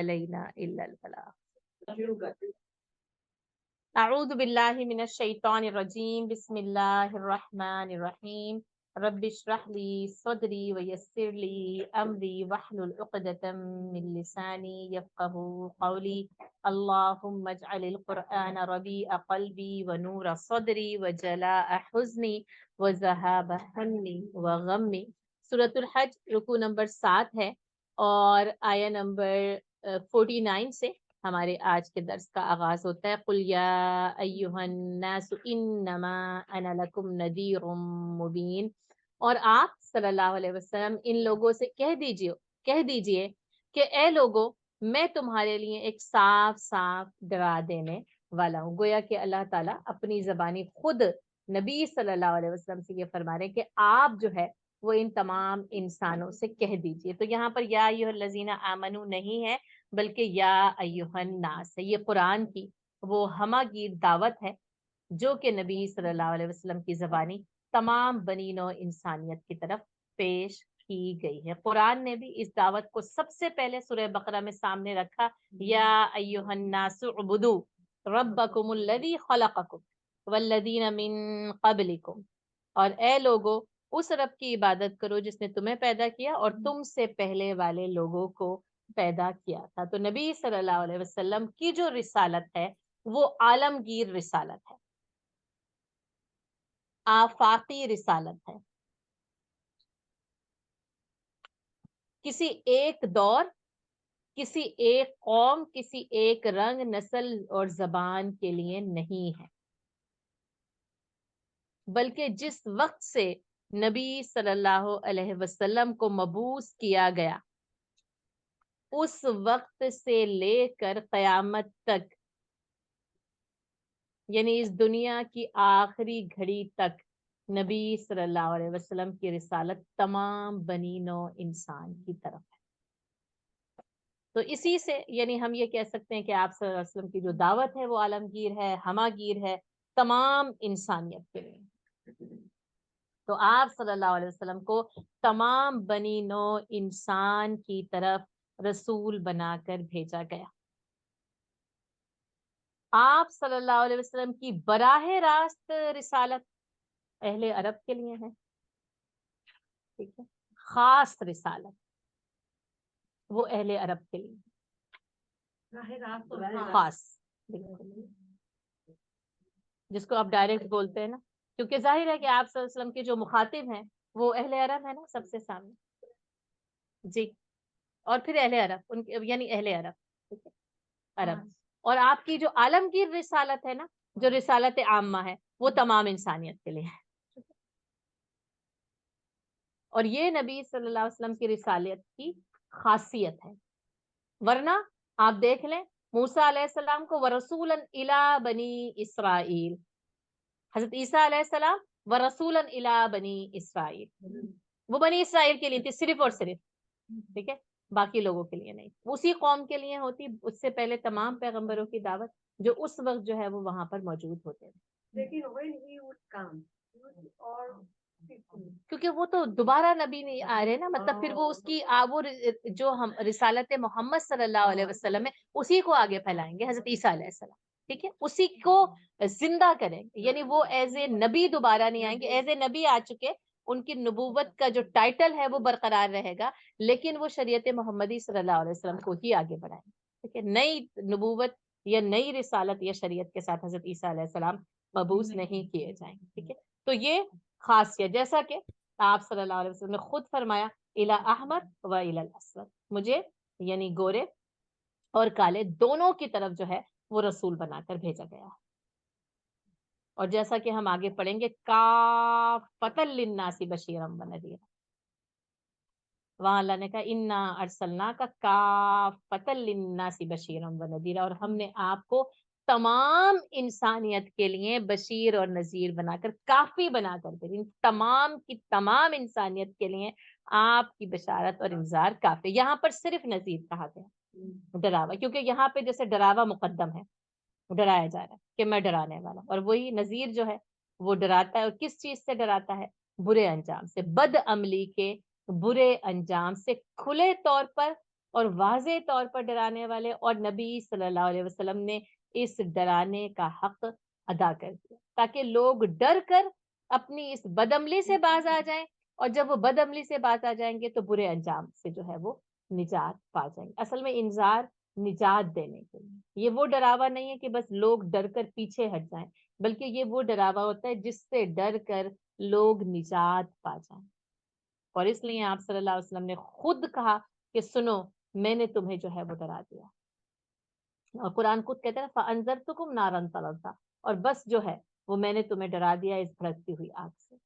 علینا الا الفلاح۔ اعوذ باللہ من الشیطان الرجیم، بسم اللہ الرحمن الرحیم، رب اشرح لی صدری ویسر لی امری واحلل عقدۃ من لسانی یفقهوا قولی، اللہم اجعل القرآن ربیع قلبی ونور صدری وجلاء حزنی وذہاب حملی وغمی۔ سورۃ الحج رکوع نمبر 7 ہے اور آیہ نمبر 49 سے ہمارے آج کے درس کا آغاز ہوتا ہے۔ قل یا ایھا الناس انما انا لکم نذیر مبین، اور آپ صلی اللہ علیہ وسلم ان لوگوں سے کہہ دیجئے کہ اے لوگوں، میں تمہارے لیے ایک صاف صاف ڈرا دینے والا ہوں۔ گویا کہ اللہ تعالیٰ اپنی زبانی خود نبی صلی اللہ علیہ وسلم سے یہ فرما رہے ہیں کہ آپ جو ہے وہ ان تمام انسانوں سے کہہ دیجئے۔ تو یہاں پر یا ایھا الذین آمنو نہیں ہے، بلکہ یا ایھا الناس ہے۔ یہ قرآن کی وہ ہمہ گیر دعوت ہے جو کہ نبی صلی اللہ علیہ وسلم کی زبانی تمام بنی نوع انسانیت کی طرف پیش کی گئی ہے۔ قرآن نے بھی اس دعوت کو سب سے پہلے سورہ بقرہ میں سامنے رکھا، یا ایھا الناس اعبدوا ربکم الذی خلقکم والذین من قبلکم، اور اے لوگو اس رب کی عبادت کرو جس نے تمہیں پیدا کیا اور تم سے پہلے والے لوگوں کو پیدا کیا تھا۔ تو نبی صلی اللہ علیہ وسلم کی جو رسالت ہے وہ عالمگیر رسالت ہے، آفاقی رسالت ہے۔ کسی ایک دور، کسی ایک قوم، کسی ایک رنگ، نسل اور زبان کے لیے نہیں ہے، بلکہ جس وقت سے نبی صلی اللہ علیہ وسلم کو مبعوث کیا گیا اس وقت سے لے کر قیامت تک، یعنی اس دنیا کی آخری گھڑی تک، نبی صلی اللہ علیہ وسلم کی رسالت تمام بنی نوع انسان کی طرف ہے۔ تو اسی سے یعنی ہم یہ کہہ سکتے ہیں کہ آپ صلی اللہ علیہ وسلم کی جو دعوت ہے وہ عالمگیر ہے، ہمہ گیر ہے تمام انسانیت کے لیے۔ تو آپ صلی اللہ علیہ وسلم کو تمام بنی نوع انسان کی طرف رسول بنا کر بھیجا گیا۔ آپ صلی اللہ علیہ وسلم کی براہ راست رسالت اہل عرب کے لیے ہے، ٹھیک ہے، خاص رسالت وہ اہل عرب کے لیے خاص، جس کو آپ ڈائریکٹ بولتے ہیں نا، کیونکہ ظاہر ہے کہ آپ صلی اللہ علیہ وسلم کے جو مخاطب ہیں وہ اہل عرب ہے نا سب سے سامنے، جی، اور پھر اہل عرب ان کے یعنی اہل عرب، ٹھیک ہے، عرب۔ اور آپ کی جو عالمگیر رسالت ہے نا، جو رسالت عامہ ہے، وہ تمام انسانیت کے لیے ہے۔ اور یہ نبی صلی اللہ علیہ وسلم کی رسالت کی خاصیت ہے، ورنہ آپ دیکھ لیں موسیٰ علیہ السلام کو وَرَسُولًا إِلَىٰ بَنِي إِسرائیل، حضرت عیسیٰ علیہ السلام وَرَسُولًا إِلَىٰ بَنِي إِسرائیل، وہ بنی اسرائیل کے لیے تھی صرف اور صرف، ٹھیک ہے، باقی لوگوں کے لیے نہیں، اسی قوم کے لیے ہوتی۔ اس سے پہلے تمام پیغمبروں کی دعوت جو اس وقت جو ہے وہ وہاں پر موجود ہوتے ہیں، کیونکہ وہ تو دوبارہ نبی نہیں آ رہے نا، مطلب پھر وہ اس کی وہ جو ہم رسالت محمد صلی اللہ علیہ وسلم ہے اسی کو آگے پھیلائیں گے، حضرت عیسیٰ علیہ السلام، ٹھیک ہے، اسی کو زندہ کریں گے، یعنی وہ ایز اے نبی دوبارہ نہیں آئیں گے، ایز اے نبی آ چکے، ان کی نبوت کا جو ٹائٹل ہے وہ برقرار رہے گا، لیکن وہ شریعت محمدی صلی اللہ علیہ وسلم کو ہی آگے بڑھائیں گے، ٹھیک ہے، نئی نبوت یا نئی رسالت یا شریعت کے ساتھ حضرت عیسیٰ علیہ السلام مبعوث نہیں کیے جائیں گے، ٹھیک ہے۔ تو یہ خاصیت، جیسا کہ آپ صلی اللہ علیہ وسلم نے خود فرمایا الی احمر و الی الاسود، مجھے یعنی گورے اور کالے دونوں کی طرف جو ہے وہ رسول بنا کر بھیجا گیا ہے۔ اور جیسا کہ ہم آگے پڑھیں گے کافۃ للناس بشیرا ونذیرا، وہاں اللہ نے کہا انا ارسلناک کافۃ للناس بشیرا ونذیرا، اور ہم نے آپ کو تمام انسانیت کے لیے بشیر اور نذیر بنا کر، کافی بنا کر بھیجا، تمام کی تمام انسانیت کے لیے آپ کی بشارت اور انذار کافی۔ یہاں پر صرف نذیر کہا گیا، ڈراوا، کیونکہ یہاں پہ جیسے ڈراوا مقدم ہے، ڈرایا جا رہا ہے کہ میں ڈرانے والا ہوں، اور وہی نذیر جو ہے وہ ڈراتا ہے، اور کس چیز سے ڈراتا ہے؟ برے انجام سے، بد عملی کے برے انجام سے کھلے طور پر اور واضح طور پر ڈرانے والے، اور نبی صلی اللہ علیہ وسلم نے اس ڈرانے کا حق ادا کر دیا تاکہ لوگ ڈر کر اپنی اس بدعملی سے باز آ جائیں، اور جب وہ بدعملی سے باز آ جائیں گے تو برے انجام سے جو ہے وہ نجات پا جائیں گے۔ اصل میں انذار نجات دینے کے لیے، یہ وہ ڈراوا نہیں ہے کہ بس لوگ ڈر کر پیچھے ہٹ جائیں، بلکہ یہ وہ ڈراوا ہوتا ہے جس سے ڈر کر لوگ نجات پا جائیں۔ اور اس لیے آپ صلی اللہ علیہ وسلم نے خود کہا کہ سنو، میں نے تمہیں جو ہے وہ ڈرا دیا، اور قرآن خود کہتا ہے فَأَنذَرْتُكُمْ نَارًا تَلَظَّىٰ، اور بس جو ہے وہ میں نے تمہیں ڈرا دیا اس بھڑکتی ہوئی آگ سے،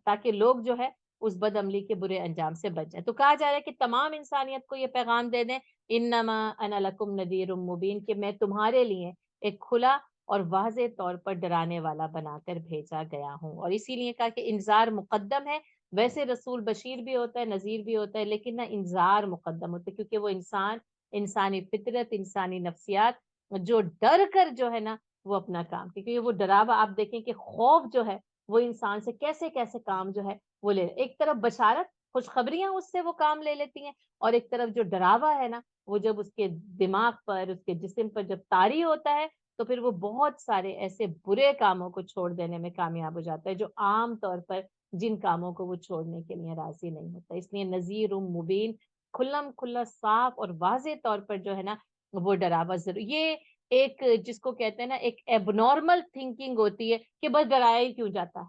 تاکہ لوگ جو ہے اس بد عملی کے برے انجام سے بچ جائیں۔ تو کہا جا رہا ہے کہ تمام انسانیت کو یہ پیغام دے دیں، انما انا لکم نذیر مبین، کہ میں تمہارے لیے ایک کھلا اور واضح طور پر ڈرانے والا بنا کر بھیجا گیا ہوں۔ اور اسی لیے کہا کہ انذار مقدم ہے، ویسے رسول بشیر بھی ہوتا ہے، نذیر بھی ہوتا ہے، لیکن نہ انذار مقدم ہوتا ہے، کیونکہ وہ انسان، انسانی فطرت، انسانی نفسیات جو ڈر کر جو ہے نا وہ اپنا کام، کیونکہ وہ ڈراوا آپ دیکھیں کہ خوف جو ہے وہ انسان سے کیسے کیسے کام جو ہے وہ لے، ایک طرف بشارت، خوشخبریاں اس سے وہ کام لے لیتی ہیں، اور ایک طرف جو ڈراوا ہے نا وہ جب اس کے دماغ پر، اس کے جسم پر جب طاری ہوتا ہے تو پھر وہ بہت سارے ایسے برے کاموں کو چھوڑ دینے میں کامیاب ہو جاتا ہے جو عام طور پر جن کاموں کو وہ چھوڑنے کے لیے راضی نہیں ہوتا۔ اس لیے نذیر مبین، کھلم کھلا صاف اور واضح طور پر جو ہے نا وہ ڈراوا ضرور، یہ ایک جس کو کہتے ہیں نا ایک ایب نارمل تھنکنگ ہوتی ہے کہ بس ڈرایا ہی کیوں جاتا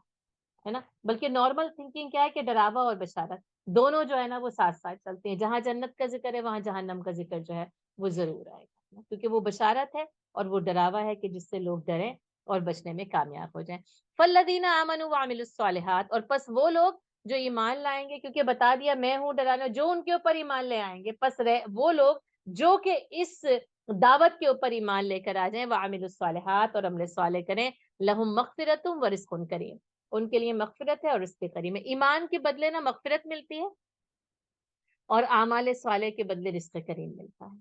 ہے نا، بلکہ نارمل تھنکنگ کیا ہے کہ ڈراوا اور بشارت دونوں جو ہے نا وہ ساتھ ساتھ چلتے ہیں، جہاں جنت کا ذکر ہے وہاں جہنم کا ذکر جو ہے وہ ضرور آئے گا، کیونکہ وہ بشارت ہے اور وہ ڈراوا ہے کہ جس سے لوگ ڈریں اور بچنے میں کامیاب ہو جائیں۔ فالذین آمنوا وعملوا الصالحات، اور پس وہ لوگ جو ایمان لائیں گے، کیونکہ بتا دیا میں ہوں ڈرانا، جو ان کے اوپر ایمان لے آئیں گے، پس وہ لوگ جو کہ اس دعوت کے اوپر ایمان لے کر آ جائیں، وعملوا الصالحات، اور عمل صالح کریں، لہم مغفرۃ ورزق کریم، ان کے لیے مغفرت ہے اور رزق کریم ہے۔ ایمان کے بدلے نا مغفرت ملتی ہے، اور اعمال صالح کے بدلے رزق کریم ملتا ہے،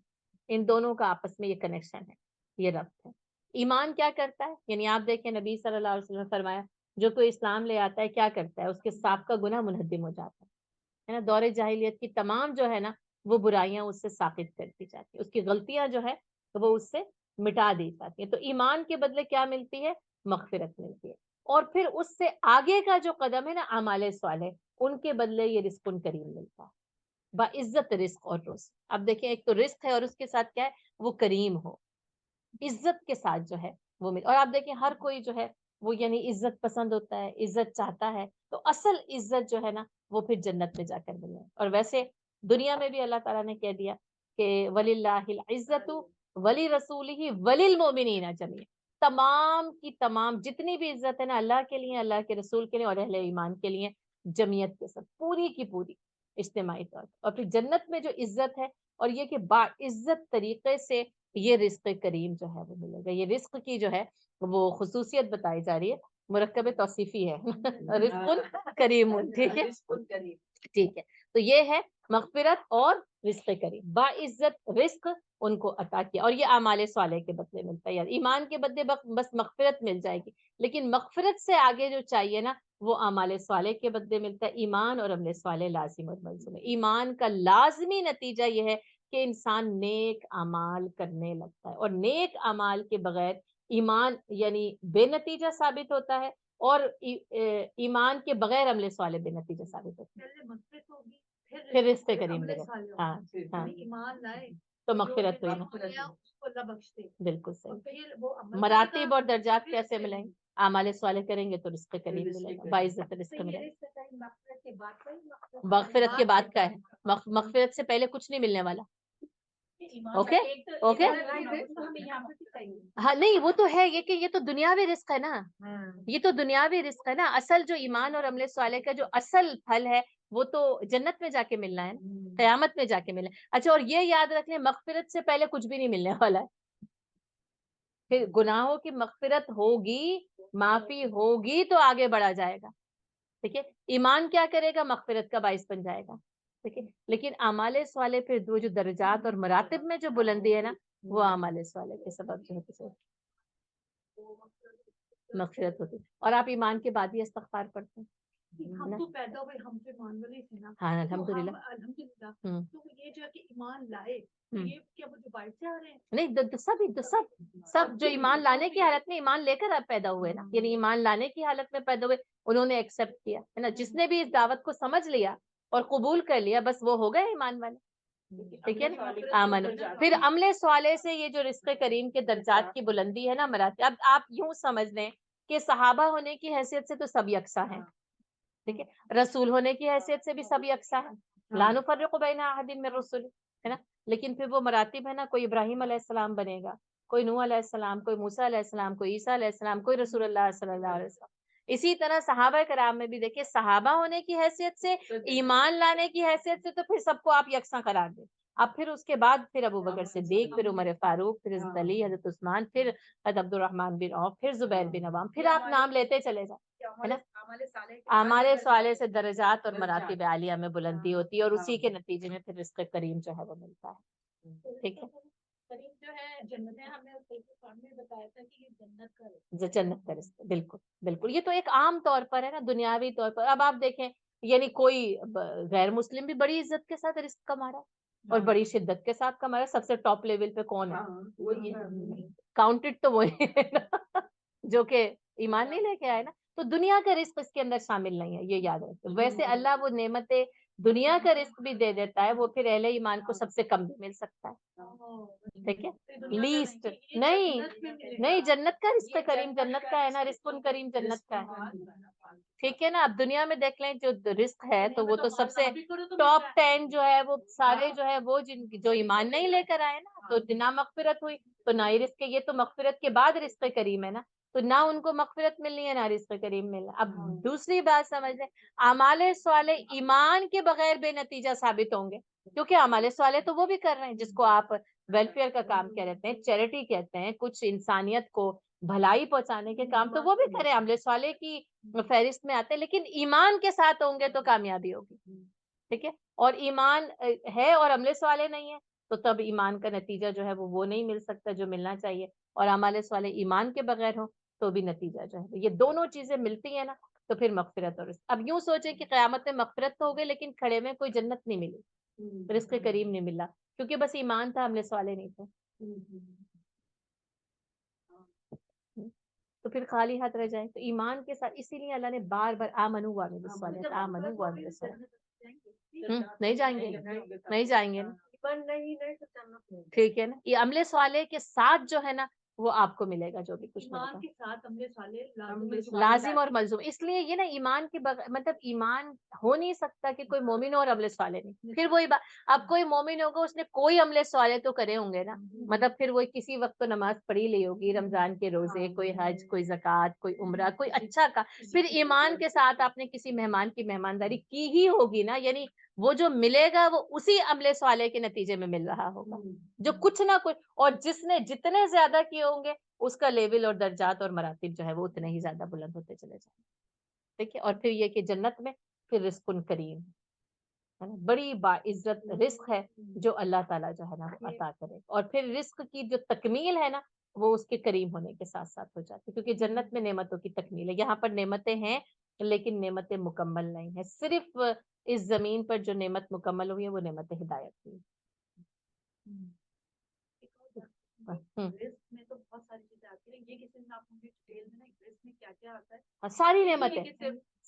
ان دونوں کا آپس میں یہ کنیکشن ہے، یہ ربط ہے۔ ایمان کیا کرتا ہے، یعنی آپ دیکھیں نبی صلی اللہ علیہ وسلم نے فرمایا جو کوئی اسلام لے آتا ہے کیا کرتا ہے، اس کے سابقہ گناہ منہدم ہو جاتا ہے نا، دور جاہلیت کی تمام جو ہے نا وہ برائیاں اس سے ساقط کر دی جاتی ہیں، اس کی غلطیاں جو ہے وہ اس سے مٹا دی جاتی ہیں۔ تو ایمان کے بدلے کیا ملتی ہے، مغفرت ملتی ہے، اور پھر اس سے آگے کا جو قدم ہے نا اعمال صالح، ان کے بدلے یہ رزق کریم ملتا ہے، باعزت رزق اور رزق۔ اب دیکھیں ایک تو رزق ہے اور اس کے ساتھ کیا ہے، وہ کریم ہو، عزت کے ساتھ جو ہے وہ مل، اور آپ دیکھیں ہر کوئی جو ہے وہ یعنی عزت پسند ہوتا ہے، عزت چاہتا ہے، تو اصل عزت جو ہے نا وہ پھر جنت میں جا کر ملے۔ اور ویسے دنیا میں بھی اللہ تعالیٰ نے کہہ دیا کہ وَلِلَّهِ الْعِزَّةُ وَلِرَسُولِهِ وَلِلْمُؤْمِنِينَ جَمِيعًا، تمام کی تمام جتنی بھی عزت ہے نا اللہ کے لیے، اللہ کے رسول کے لیے اور اہل ایمان کے لیے، جمعیت کے ساتھ پوری کی پوری اجتماعی طور پر۔ اور پھر جنت میں جو عزت ہے اور یہ کہ باعزت طریقے سے یہ رزق کریم جو ہے وہ ملے گا، یہ رزق کی جو ہے وہ خصوصیت بتائی جا رہی ہے، مرکب توصیفی ہے رزق کریم، ٹھیک ہے ٹھیک ہے، تو یہ ہے مغفرت اور رزق کریم، باعزت رزق ان کو عطا کیا، اور یہ اعمال صالح کے بدلے ملتا ہے، یار ایمان کے بدلے بس مغفرت مل جائے گی، لیکن مغفرت سے آگے جو چاہیے نا وہ اعمال صالح کے بدلے ملتا ہے۔ ایمان اور عمل صالح لازم اور ملزم ہے، ایمان کا لازمی نتیجہ یہ ہے کہ انسان نیک اعمال کرنے لگتا ہے، اور نیک اعمال کے بغیر ایمان یعنی بے نتیجہ ثابت ہوتا ہے، اور ایمان کے بغیر عمل صالح بے نتیجہ ثابت ہوتا ہے، پھر رزق کریم ملے گا، ہاں ہاں ایمان لائے تو مغفرت ہوئی نا، بالکل صحیح۔ مراتب اور درجات کیسے ملیں گے، اعمال صالح کریں گے تو رزق کریم ملے گا، باعزت رزق ملے گا۔ مغفرت کے بعد کا ہے، مغفرت سے پہلے کچھ نہیں ملنے والا، اوکے اوکے، ہاں نہیں وہ تو ہے، یہ کہ یہ تو دنیاوی رزق ہے نا، یہ تو دنیاوی رزق ہے نا، اصل جو ایمان اور عمل صالح کا جو اصل پھل ہے وہ تو جنت میں جا کے ملنا ہے، قیامت میں جا کے ملنا ہے۔ اچھا، اور یہ یاد رکھ لیں مغفرت سے پہلے کچھ بھی نہیں ملنے والا ہے، پھر گناہوں کی مغفرت ہوگی، معافی ہوگی تو آگے بڑھا جائے گا، ٹھیک ہے، ایمان کیا کرے گا، مغفرت کا باعث بن جائے گا، ٹھیک ہے، لیکن اعمال صالح پھر وہ جو درجات اور مراتب میں جو بلندی ہے نا وہ اعمال صالح کے سبب جو ہے مغفرت ہوتی ہے، اور آپ ایمان کے بعد ہی استغفار پڑھتے ہیں، ہم تو پیدا ہوئے ہم سے ایمان والے تھے نا. ہاں تو الحمدللہ. الحمدللہ. ہوں. تو یہ جو ہے کہ ایمان لائے تو یہ کیا وہ جو باہر سے آ رہے ہیں؟ نہیں سب جو ایمان لانے کی حالت میں ایمان لے کر پیدا ہوئے نا, یعنی ایمان لانے کی حالت میں پیدا ہوئے, انہوں نے ایکسپٹ کیا ہے نا. جس نے بھی اس دعوت کو سمجھ لیا اور قبول کر لیا, بس وہ ہو گئے ایمان والے. ٹھیک ہے نا, آمن. پھر عمل صالح سے یہ جو رزق کریم کے درجات کی بلندی ہے نا مراتب, اب آپ یوں سمجھ لیں کہ صحابہ ہونے کی حیثیت سے تو سب یکساں ہیں, ٹھیک ہے, رسول ہونے کی حیثیت سے بھی سب یکساں ہیں, لا نفرق بین احد من رسل, ہے نا. لیکن پھر وہ مراتب ہے نا, کوئی ابراہیم علیہ السلام بنے گا, کوئی نوح علیہ السلام, کوئی موسیٰ علیہ السلام, کوئی عیسیٰ علیہ السلام, کوئی رسول اللہ صلی اللہ علیہ وسلم. اسی طرح صحابہ کرام میں بھی دیکھیں, صحابہ ہونے کی حیثیت سے, ایمان لانے کی حیثیت سے تو پھر سب کو آپ یکساں قرار دیں. اب پھر اس کے بعد پھر ابو بکر صدیق, پھر عمر فاروق, پھر حضرت علی, حضرت عثمان, پھر حضرت عبد الرحمن بن عوف, پھر زبیر بن عوام, پھر آپ نام لیتے چلے جائیں, ہے نا. اعمال صالح سے درجات اور مراتب عالیہ میں بلندی ہوتی ہے, اور اسی کے نتیجے میں پھر رزق کریم جو ہے وہ ملتا ہے. ٹھیک ہے, کریم جو ہے جنت ہے, ہم نے سامنے بتایا تھا کہ یہ جنت کا جنت کا رزق, بالکل بالکل. یہ تو ایک عام طور پر ہے نا, دنیاوی طور پر. اب آپ دیکھیں, یعنی کوئی غیر مسلم بھی بڑی عزت کے ساتھ رزق کما رہا ہے اور بڑی شدت کے ساتھ کما رہا ہے. سب سے ٹاپ لیول پہ کون ہے؟ کاؤنٹڈ تو وہی ہے نا جو کہ ایمان نہیں لے کے آئے نا. تو دنیا کا رزق اس کے اندر شامل نہیں ہے, یہ یاد رکھیں. ویسے اللہ وہ نعمتیں دنیا کا رزق بھی دے دیتا ہے, وہ پھر اہل ایمان کو سب سے کم بھی مل سکتا ہے. ٹھیک ہے, لیسٹ نہیں جنت کا رزق کریم جنت کا ہے نا, رزق کریم جنت کا ہے. ٹھیک ہے نا. اب دنیا میں دیکھ لیں جو رزق ہے تو وہ تو سب سے ٹاپ 10 جو ہے وہ سارے جو ہے وہ جن جو ایمان نہیں لے کر آئے نا, تو نہ مغفرت ہوئی تو نہ ہی رزق. یہ تو مغفرت کے بعد رزق کریم ہے نا, تو نہ ان کو مغفرت ملنی ہے نہ رزق کریم ملنا. اب دوسری بات سمجھ لیں, اعمال صالح ایمان کے بغیر بے نتیجہ ثابت ہوں گے, کیونکہ اعمال صالح تو وہ بھی کر رہے ہیں جس کو آپ ویلفیئر کا کام کہتے ہیں, چیریٹی کہتے ہیں, کچھ انسانیت کو بھلائی پہنچانے کے کام تو وہ بھی کریں, عمل صالح کی فہرست میں آتے ہیں, لیکن ایمان کے ساتھ ہوں گے تو کامیابی ہوگی. ٹھیک ہے, اور ایمان ہے اور عمل صالح نہیں ہے تو تب ایمان کا نتیجہ جو ہے وہ نہیں مل سکتا جو ملنا چاہیے, اور اعمال صالح ایمان کے بغیر ہو تو بھی نتیجہ جو ہے, یہ دونوں چیزیں ملتی ہیں نا تو پھر مغفرت اور رزق. اب یوں سوچیں کہ قیامت میں مغفرت تو ہو گئی لیکن کھڑے میں کوئی جنت نہیں ملی, رزق کریم نہیں ملا, کیونکہ بس ایمان تھا, عمل صالح نہیں تھے. تو پھر خالی ہاتھ رہ جائیں. تو ایمان کے ساتھ اسی لیے اللہ نے بار بار آمنو وعملوا الصالحات, آمنو وعملوا الصالحات. نہیں جائیں گے, نہیں جائیں گے نا. ٹھیک ہے نا, یہ عمل صالح کے ساتھ جو ہے نا وہ آپ کو ملے گا جو بھی کچھ ایمان کے ساتھ عمل صالح لازم اور ملزوم. اس لیے یہ نا ایمان کے مطلب ایمان ہو نہیں سکتا کہ کوئی مومن ہو اور عمل صالح نہیں. پھر وہی بات, اب کوئی مومن ہوگا اس نے کوئی عمل صالح تو کرے ہوں گے نا, مطلب پھر وہ کسی وقت تو نماز پڑھی لی ہوگی, رمضان کے روزے, کوئی حج, کوئی زکوٰۃ, کوئی عمرہ, کوئی اچھا کا, پھر ایمان کے ساتھ آپ نے کسی مہمان کی مہمانداری کی ہی ہوگی نا, یعنی وہ جو ملے گا وہ اسی عمل صالح کے نتیجے میں مل رہا ہوگا جو کچھ نہ کچھ, اور جس نے جتنے زیادہ کیے ہوں گے اس کا لیول اور درجات اور مراتب جو ہے وہ اتنے ہی زیادہ بلند ہوتے چلے جائیں. ٹھیک ہے, اور پھر یہ کہ جنت میں پھر رزق کریم ہے نا, بڑی باعزت رزق ہے جو اللہ تعالیٰ جو ہے نا وہ عطا کرے, اور پھر رزق کی جو تکمیل ہے نا وہ اس کے کریم ہونے کے ساتھ ساتھ ہو جاتی ہے, کیونکہ جنت میں نعمتوں کی تکمیل ہے. یہاں پر نعمتیں ہیں لیکن نعمتیں مکمل نہیں ہیں, صرف اس زمین پر جو نعمت مکمل ہوئی ہے وہ نعمت ہدایت کی. میں تو بہت ساری چیزیں آتی ہیں, یہ کسی نے آپ مجھے ڈیٹیل میں میں کیا کیا آتا ہے,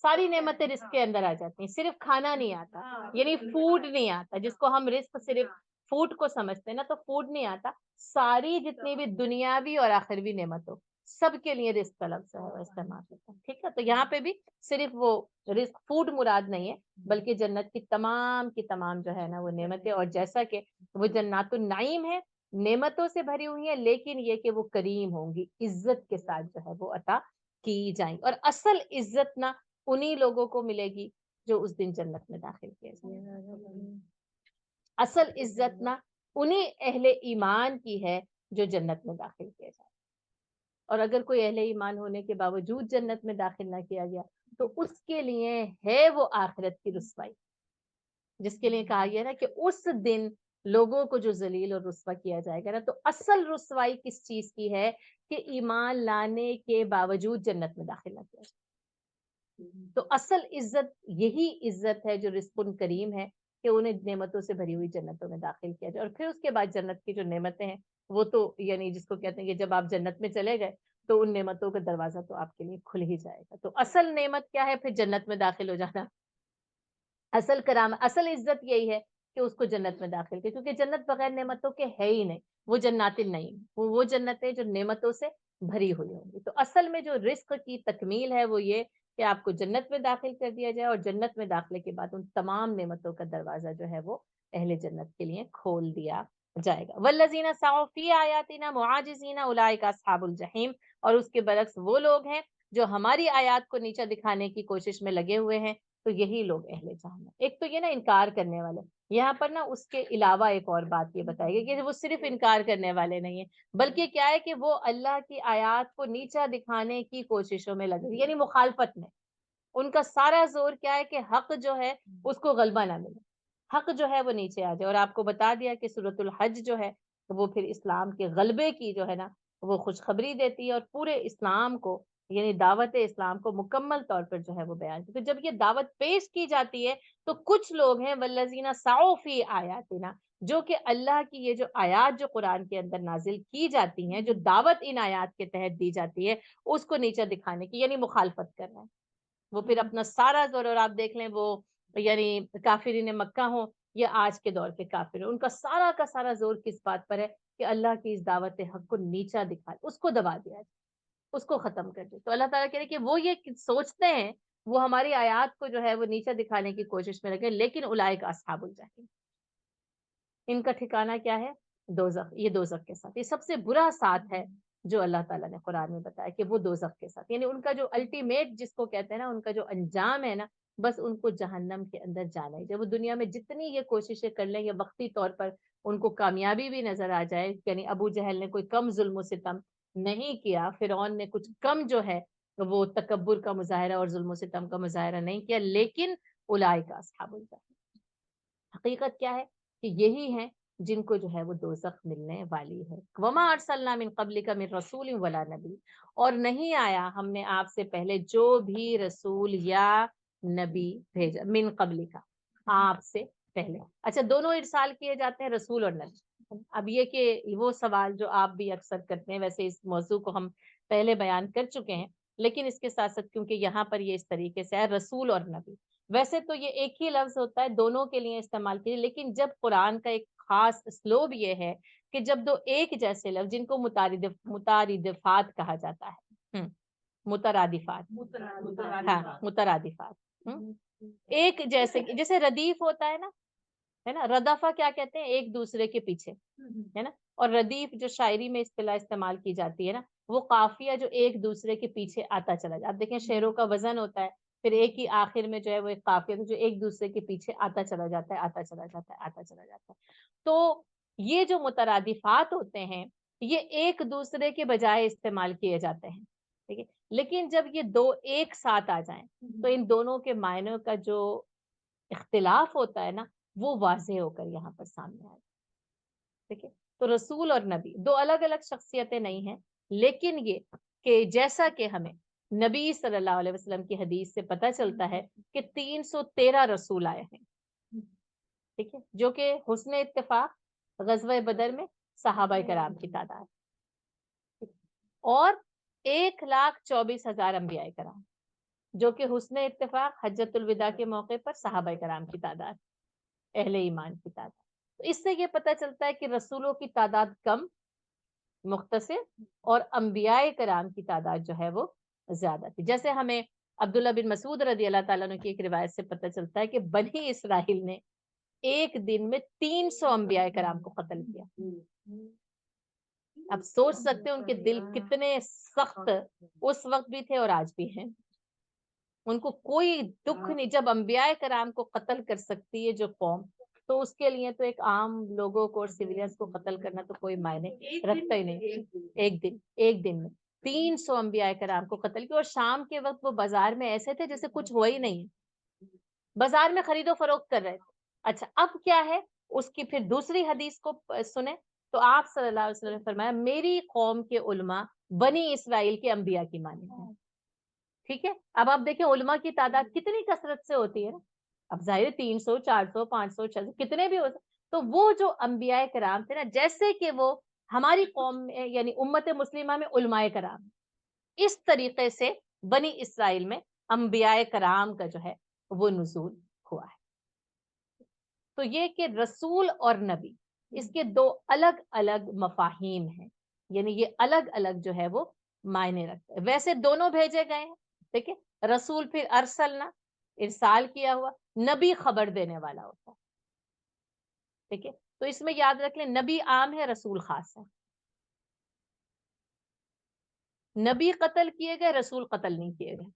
ساری نعمتیں رزق کے اندر آ جاتی ہیں, صرف کھانا نہیں آتا, یعنی فوڈ نہیں آتا, جس کو ہم رزق صرف فوڈ کو سمجھتے ہیں نا, تو فوڈ نہیں آتا. ساری جتنی بھی دنیاوی اور آخروی نعمت ہو سب کے لیے رزق کا لفظ ہے استعمال ہوتا ہے. ٹھیک ہے, تو یہاں پہ بھی صرف وہ رزق فوڈ مراد نہیں ہے, بلکہ جنت کی تمام جو ہے نا وہ نعمتیں, اور جیسا کہ وہ جنات النعیم ہے نعمتوں سے بھری ہوئی ہیں, لیکن یہ کہ وہ کریم ہوں گی, عزت کے ساتھ جو ہے وہ عطا کی جائیں, اور اصل عزت نہ انہی لوگوں کو ملے گی جو اس دن جنت میں داخل کیے جائیں. اصل عزت نہ انہی اہل ایمان کی ہے جو جنت میں داخل کیے جائیں, اور اگر کوئی اہل ایمان ہونے کے باوجود جنت میں داخل نہ کیا گیا تو اس کے لیے ہے وہ آخرت کی رسوائی, جس کے لیے کہا گیا نا کہ اس دن لوگوں کو جو ذلیل اور رسوا کیا جائے گا نا, تو اصل رسوائی کس چیز کی ہے کہ ایمان لانے کے باوجود جنت میں داخل نہ کیا جائے. تو اصل عزت یہی عزت ہے جو رزق کریم ہے کہ انہیں نعمتوں سے بھری ہوئی جنتوں میں داخل کیا جائے. اور پھر اس کے بعد جنت کی جو نعمتیں ہیں وہ تو یعنی جس کو کہتے ہیں کہ جب آپ جنت میں چلے گئے تو ان نعمتوں کا دروازہ تو آپ کے لیے کھل ہی جائے گا. تو اصل نعمت کیا ہے؟ پھر جنت میں داخل ہو جانا. اصل کرام اصل عزت یہی ہے کہ اس کو جنت میں داخل کیا, کیونکہ جنت بغیر نعمتوں کے ہے ہی نہیں. وہ جنات نہیں, وہ جنتیں جو نعمتوں سے بھری ہوئی ہوں گی. تو اصل میں جو رزق کی تکمیل ہے وہ یہ کہ آپ کو جنت میں داخل کر دیا جائے, اور جنت میں داخلے کے بعد ان تمام نعمتوں کا دروازہ جو ہے وہ اہل جنت کے لیے کھول دیا جائے گا. والذین سعوا فی آیاتنا معاجزین اولئک اصحاب الجحیم. اور اس کے برعکس وہ لوگ ہیں جو ہماری آیات کو نیچا دکھانے کی کوشش میں لگے ہوئے ہیں, تو یہی لوگ اہل جہنم. ایک تو یہ نا انکار کرنے والے, یہاں پر نا اس کے علاوہ ایک اور بات یہ بتائے گی کہ وہ صرف انکار کرنے والے نہیں ہیں, بلکہ کیا ہے کہ وہ اللہ کی آیات کو نیچا دکھانے کی کوششوں میں لگے, یعنی مخالفت میں. ان کا سارا زور کیا ہے کہ حق جو ہے اس کو غلبہ نہ ملے, حق جو ہے وہ نیچے آ جائے. اور آپ کو بتا دیا کہ سورۃ الحج جو ہے وہ پھر اسلام کے غلبے کی جو ہے نا وہ خوشخبری دیتی ہے, اور پورے اسلام کو یعنی دعوت اسلام کو مکمل طور پر جو ہے وہ بیان کرتی ہے. جب یہ دعوت پیش کی جاتی ہے تو کچھ لوگ ہیں والذین سعوا فی آیاتنا, جو کہ اللہ کی یہ جو آیات جو قرآن کے اندر نازل کی جاتی ہیں, جو دعوت ان آیات کے تحت دی جاتی ہے, اس کو نیچا دکھانے کی یعنی مخالفت کر رہے ہیں. وہ پھر اپنا سارا زور, اور آپ دیکھ لیں وہ یعنی کافرین مکہ ہوں یا آج کے دور کے کافر, ان کا سارا زور کس بات پر ہے کہ اللہ کی اس دعوت حق کو نیچا دکھا, اس کو دبا دیا جائے, اس کو ختم کر دے. تو اللہ تعالیٰ کہہ رہے کہ وہ یہ سوچتے ہیں, وہ ہماری آیات کو جو ہے وہ نیچا دکھانے کی کوشش میں لگے, لیکن اولئک اصحاب الجحیم, ان کا ٹھکانہ کیا ہے؟ دوزخ. یہ دوزخ کے ساتھ, یہ سب سے برا ساتھ ہے جو اللہ تعالیٰ نے قرآن میں بتایا کہ وہ دوزخ کے ساتھ, یعنی ان کا جو الٹیمیٹ جس کو کہتے ہیں نا, ان کا جو انجام ہے نا, بس ان کو جہنم کے اندر جانا ہے. جب وہ دنیا میں جتنی یہ کوششیں کر لیں یا وقتی طور پر ان کو کامیابی بھی نظر آ جائے, یعنی ابو جہل نے کوئی کم ظلم و ستم نہیں کیا, فرعون نے کچھ کم جو ہے وہ تکبر کا مظاہرہ اور ظلم و ستم کا مظاہرہ نہیں کیا, لیکن اولئک اصحاب الجحیم, حقیقت کیا ہے کہ یہی ہیں جن کو جو ہے وہ دوزخ ملنے والی ہے. وما ارسلنا من قبلک من رسول ولا نبی, اور نہیں آیا ہم نے آپ سے پہلے جو بھی رسول یا نبی بھیجا, من قبلک آپ سے پہلے. اچھا, دونوں ارسال کیے جاتے ہیں, رسول اور نبی. اب یہ کہ وہ سوال جو آپ بھی اکثر کرتے ہیں, ویسے اس موضوع کو ہم پہلے بیان کر چکے ہیں, لیکن اس کے ساتھ ساتھ کیونکہ یہاں پر یہ اس طریقے سے ہے رسول اور نبی, ویسے تو یہ ایک ہی لفظ ہوتا ہے, دونوں کے لیے استعمال کیے, لیکن جب قرآن کا ایک خاص اسلوب یہ ہے کہ جب دو ایک جیسے لفظ جن کو مترادفات کہا جاتا ہے, مترادفات, ہاں مترادفات, ایک جیسے ردیف ہوتا ہے نا, ردافہ کیا کہتے ہیں؟ ایک دوسرے کے پیچھے, ہے نا. اور ردیف جو شاعری میں اصطلاح استعمال کی جاتی ہے نا, وہ قافیہ جو ایک دوسرے کے پیچھے آتا چلا جاتا. آپ دیکھیں شعروں کا وزن ہوتا ہے, پھر ایک ہی آخر میں جو ہے وہ ایک قافیہ جو ایک دوسرے کے پیچھے آتا چلا جاتا ہے, آتا چلا جاتا ہے, آتا چلا جاتا ہے. تو یہ جو مترادفات ہوتے ہیں یہ ایک دوسرے کے بجائے استعمال کیے جاتے ہیں, ٹھیک ہے. لیکن جب یہ دو ایک ساتھ آ جائیں تو ان دونوں کے معنوں کا جو اختلاف ہوتا ہے نا وہ واضح ہو کر یہاں پر سامنے آئے, ٹھیک ہے. تو رسول اور نبی دو الگ الگ شخصیتیں نہیں ہیں, لیکن یہ کہ جیسا کہ ہمیں نبی صلی اللہ علیہ وسلم کی حدیث سے پتہ چلتا ہے کہ 313 رسول آئے ہیں, ٹھیک ہے, جو کہ حسن اتفاق غزوہ بدر میں صحابہ کرام کی تعداد, اور 1,24,000 انبیاء کرام, جو کہ حسن اتفاق حجۃ الوداع کے موقع پر صحابہ کرام کی تعداد, اہل ایمان کی تعداد. تو اس سے یہ پتہ چلتا ہے کہ رسولوں کی تعداد کم, مختصر, اور انبیاء کرام کی تعداد جو ہے وہ زیادہ تھی. جیسے ہمیں عبداللہ بن مسعود رضی اللہ تعالیٰ عنہ کی ایک روایت سے پتہ چلتا ہے کہ بنی اسرائیل نے ایک دن میں 300 انبیاء کرام کو قتل کیا. اب سوچ سکتے ہیں ان کے دل کتنے سخت اس وقت بھی تھے اور آج بھی ہیں. ان کو کوئی دکھ نہیں, جب انبیاء کرام کو قتل کر سکتی ہے جو قوم, تو اس کے لیے تو ایک عام لوگوں کو اور سویلینز کو قتل کرنا تو کوئی معنی رکھتا ہی نہیں. ایک دن میں 300 انبیاء کرام کو قتل کیا, اور شام کے وقت وہ بازار میں ایسے تھے جیسے کچھ ہوا ہی نہیں, بازار میں خرید و فروخت کر رہے تھے. اچھا, اب کیا ہے اس کی پھر دوسری حدیث کو سنیں تو آپ صلی اللہ علیہ وسلم نے فرمایا میری قوم کے علماء بنی اسرائیل کے انبیاء کی مانند ہیں. ٹھیک ہے. اب آپ دیکھیں علماء کی تعداد کتنی کثرت سے ہوتی ہے نا. اب ظاہر 300 400 500 600 کتنے بھی ہو سکتے. تو وہ جو انبیاء کرام تھے نا، جیسے کہ وہ ہماری قوم میں یعنی امت مسلمہ میں علماء کرام، اس طریقے سے بنی اسرائیل میں انبیاء کرام کا جو ہے وہ نزول ہوا ہے. تو یہ کہ رسول اور نبی اس کے دو الگ الگ مفاہیم ہیں، یعنی یہ الگ الگ جو ہے وہ معنی رکھتے ہیں. ویسے دونوں بھیجے گئے ہیں. ٹھیک ہے. رسول پھر ارسلنا ارسال کیا ہوا، نبی خبر دینے والا ہوتا ہے. ٹھیک ہے. تو اس میں یاد رکھ لیں نبی عام ہے، رسول خاص ہے. نبی قتل کیے گئے، رسول قتل نہیں کیے گئے.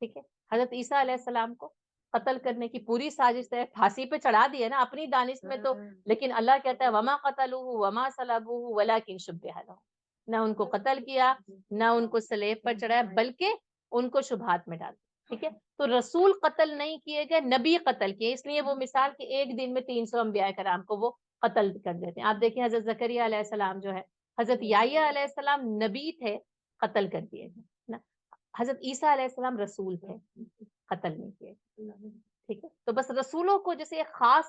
ٹھیک ہے. حضرت عیسیٰ علیہ السلام کو قتل کرنے کی پوری سازش ہے، پھانسی پہ چڑھا دیا نا اپنی دانش میں تو، لیکن اللہ کہتا ہے وما قتلوہ وما صلبوہ ولکن شبہ لہم. نہ ان کو قتل کیا، نہ ان کو صلیب پر چڑھایا، بلکہ ان کو شبہات میں ڈال. ٹھیک ہے. تو رسول قتل نہیں کیے گئے، نبی قتل کیے. اس لیے وہ مثال کہ ایک دن میں 300 انبیاء کرام کو وہ قتل کر دیتے ہیں. آپ دیکھیں حضرت زکریا علیہ السلام جو ہے، حضرت یحییٰ علیہ السلام نبی تھے، قتل کر دیے گئے. حضرت عیسیٰ علیہ السلام رسول تھے، قتل نہیں کیے. ٹھیک ہے. تو بس رسولوں کو جیسے ایک خاص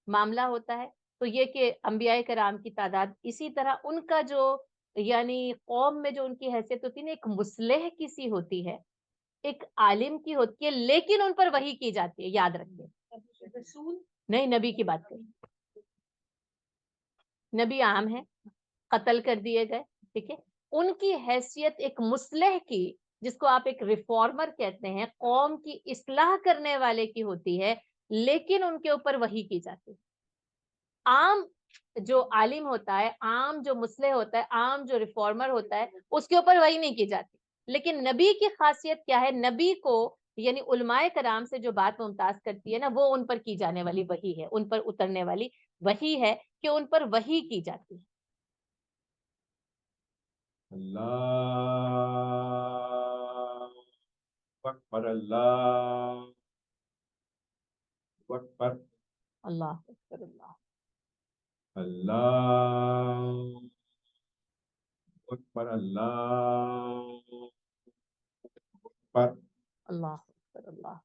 معاملہ ہوتا ہے، تو یہ کہ انبیاء کرام کی تعداد اسی طرح ان کا جو یعنی قوم میں جو ان کی حیثیت ہوتی ہے نا، ایک مصلح کی سی ہوتی ہے، ایک عالم کی ہوتی ہے، لیکن ان پر وحی کی جاتی ہے. یاد رکھیں. رسول نہیں، نبی کی بات کریں. نبی عام ہے، قتل کر دیے گئے. ٹھیک ہے. ان کی حیثیت ایک مصلح کی، جس کو آپ ایک ریفارمر کہتے ہیں، قوم کی اصلاح کرنے والے کی ہوتی ہے، لیکن ان کے اوپر وحی کی جاتی ہے. عام جو عالم ہوتا ہے، عام جو مصلح ہوتا ہے، عام جو ریفارمر ہوتا ہے، اس کے اوپر وحی نہیں کی جاتی. لیکن نبی کی خاصیت کیا ہے؟ نبی کو یعنی علماء کرام سے جو بات ممتاز کرتی ہے نا، وہ ان پر کی جانے والی وحی ہے، ان پر اترنے والی وحی ہے کہ ان پر وحی کی جاتی ہے. اللہ اکبر، اللہ اکبر، اللہ اکبر. اللہ اللہ اکبر، اللہ اکبر. اللہ اکبر. اللہ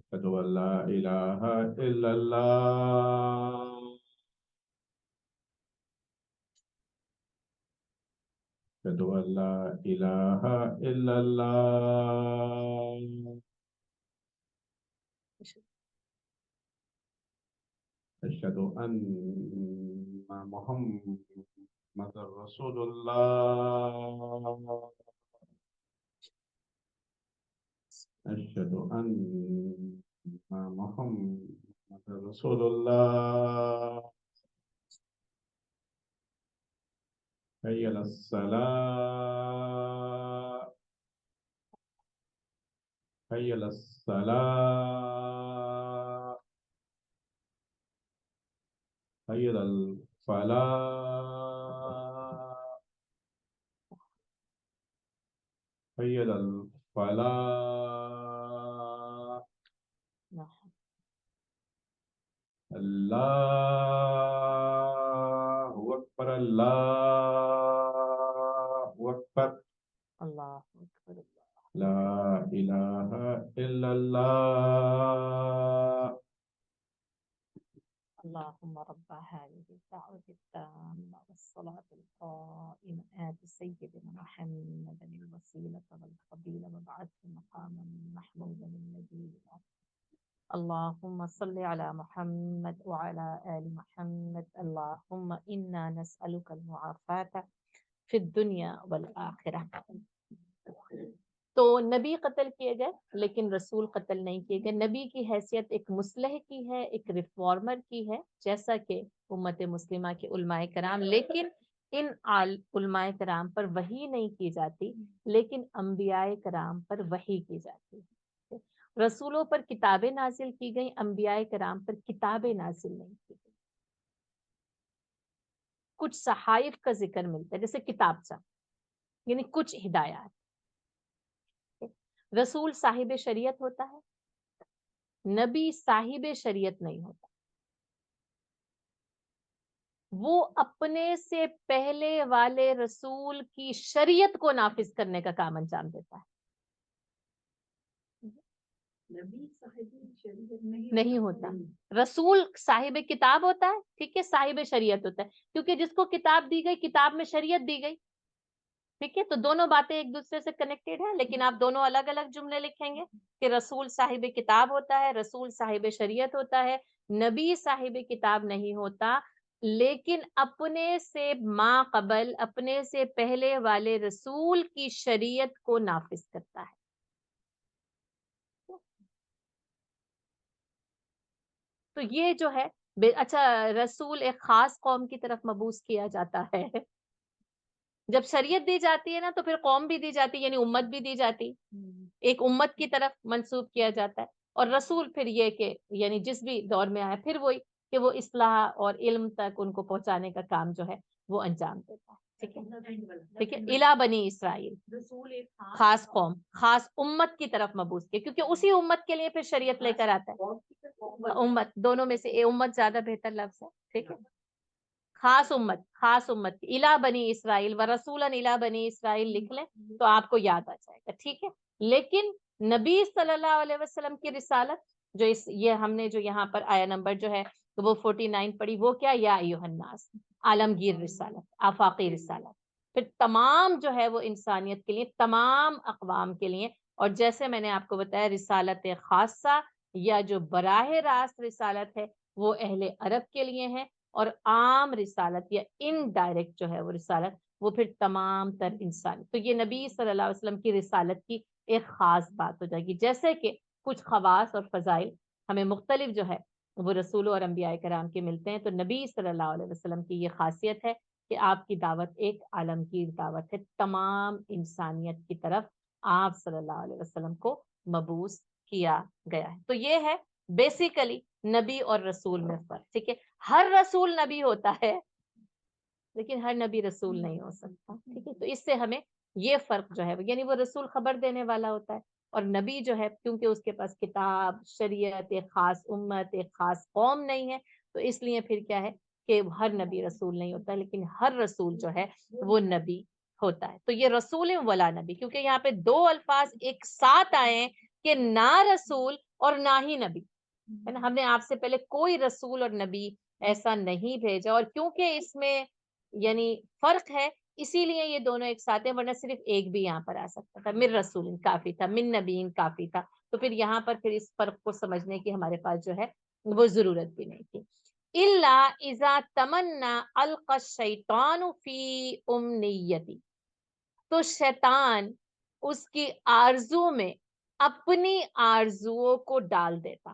اشہد ان لا الہ الا اللہ، اشہد ان لا الہ الا اللہ، اشہد ان محمد رسول اللہ، اشہد ان محمد رسول اللہ. حی علی الصلاة، حی علی الصلاة، حی علی الفلاح، حی علی الفلاح، اللہ اکبر، اللہ اکبر، اللہ اکبر. لا الہ الا اللہ. اللهم رب هذه الدعوة التامة والصلاة القائمة آت سيدنا محمدا الوسيلة والفضيلة وابعثه مقاما محمودا الذي اللهم صل على محمد وعلى آل محمد. اللهم إنا نسألك المعافاة في الدنيا والآخرة. تو نبی قتل کیے گئے لیکن رسول قتل نہیں کیے گئے. نبی کی حیثیت ایک مصلح کی ہے، ایک ریفارمر کی ہے، جیسا کہ امت مسلمہ کے علماء کرام. لیکن ان علماء کرام پر وحی نہیں کی جاتی، لیکن انبیاء کرام پر وحی کی جاتی. رسولوں پر کتابیں نازل کی گئیں، انبیاء کرام پر کتابیں نازل نہیں کی گئیں. کچھ صحائف کا ذکر ملتا ہے جیسے کتابچہ، یعنی کچھ ہدایات. رسول صاحب شریعت ہوتا ہے، نبی صاحب شریعت نہیں ہوتا. وہ اپنے سے پہلے والے رسول کی شریعت کو نافذ کرنے کا کام انجام دیتا ہے. نبی صاحب شریعت نہیں ہوتا. رسول صاحب کتاب ہوتا ہے, ٹھیک ہے, صاحب شریعت ہوتا ہے, کیونکہ جس کو کتاب دی گئی, کتاب میں شریعت دی گئی, ٹھیک ہے. تو دونوں باتیں ایک دوسرے سے کنیکٹڈ ہیں, لیکن آپ دونوں الگ الگ جملے لکھیں گے کہ رسول صاحب کتاب ہوتا ہے, رسول صاحب شریعت ہوتا ہے, نبی صاحب کتاب نہیں ہوتا, لیکن اپنے سے ما قبل, اپنے سے پہلے والے رسول کی شریعت کو نافذ کرتا ہے. تو یہ جو ہے اچھا, رسول ایک خاص قوم کی طرف مبعوث کیا جاتا ہے. جب شریعت دی جاتی ہے نا تو پھر قوم بھی دی جاتی, یعنی امت بھی دی جاتی, ایک امت کی طرف منسوب کیا جاتا ہے. اور رسول پھر یہ کہ یعنی جس بھی دور میں آیا پھر وہی کہ وہ اصلاح اور علم تک ان کو پہنچانے کا کام جو ہے وہ انجام دیتا ہے. ٹھیک ہے, ٹھیک ہے. الا بنی اسرائیل, رسول ایک خاص قوم, خاص امت کی طرف مبعوث کیا, کیونکہ اسی امت کے لیے پھر شریعت لے کر آتا ہے. امت دونوں میں سے امت زیادہ بہتر لفظ ہے, ٹھیک ہے. خاص امت, خاص امت, الا بنی اسرائیل و رسولا الا بنی اسرائیل لکھ لیں تو آپ کو یاد آ جائے گا, ٹھیک ہے. لیکن نبی صلی اللہ علیہ وسلم کی رسالت جو یہ ہم نے جو یہاں پر آیا نمبر جو ہے وہ 49 پڑھی, وہ کیا, یا ایھا الناس, عالمگیر رسالت, آفاقی رسالت, پھر تمام جو ہے وہ انسانیت کے لیے, تمام اقوام کے لیے. اور جیسے میں نے آپ کو بتایا رسالت خاصہ یا جو براہ راست رسالت ہے وہ اہل عرب کے لیے ہے, اور عام رسالت یا انڈائریکٹ جو ہے وہ رسالت وہ پھر تمام تر انسان. تو یہ نبی صلی اللہ علیہ وسلم کی رسالت کی ایک خاص بات ہو جائے گی. جیسے کہ کچھ خواص اور فضائل ہمیں مختلف جو ہے وہ رسولوں اور انبیاء کرام کے ملتے ہیں, تو نبی صلی اللہ علیہ وسلم کی یہ خاصیت ہے کہ آپ کی دعوت ایک عالمگیر دعوت ہے, تمام انسانیت کی طرف آپ صلی اللہ علیہ وسلم کو مبعوث کیا گیا ہے. تو یہ ہے بیسیکلی نبی اور رسول میں فرق, ٹھیک ہے. ہر رسول نبی ہوتا ہے لیکن ہر نبی رسول نہیں ہو سکتا, ٹھیک ہے. تو اس سے ہمیں یہ فرق جو ہے, یعنی وہ رسول خبر دینے والا ہوتا ہے, اور نبی جو ہے کیونکہ اس کے پاس کتاب, شریعت, ایک خاص امت, ایک خاص قوم نہیں ہے, تو اس لیے پھر کیا ہے کہ ہر نبی رسول نہیں ہوتا, لیکن ہر رسول جو ہے وہ نبی ہوتا ہے. تو یہ رسول ولا نبی, کیونکہ یہاں پہ دو الفاظ ایک ساتھ آئے ہیں کہ نہ رسول اور نہ ہی نبی, ہے نا. ہم نے آپ سے پہلے کوئی رسول اور نبی ایسا نہیں بھیجا, اور کیونکہ اس میں یعنی فرق ہے اسی لیے یہ دونوں ایک ساتھ ہیں, ورنہ صرف ایک بھی یہاں پر آ سکتا تھا, من رسول کافی تھا, من نبی کافی تھا. تو پھر یہاں پر پھر اس فرق کو سمجھنے کی ہمارے پاس جو ہے وہ ضرورت بھی نہیں تھی. الا اذا تمنا القى الشیطان فی امنیتی, تو شیطان اس کی آرزو میں اپنی آرزوؤں کو ڈال دیتا,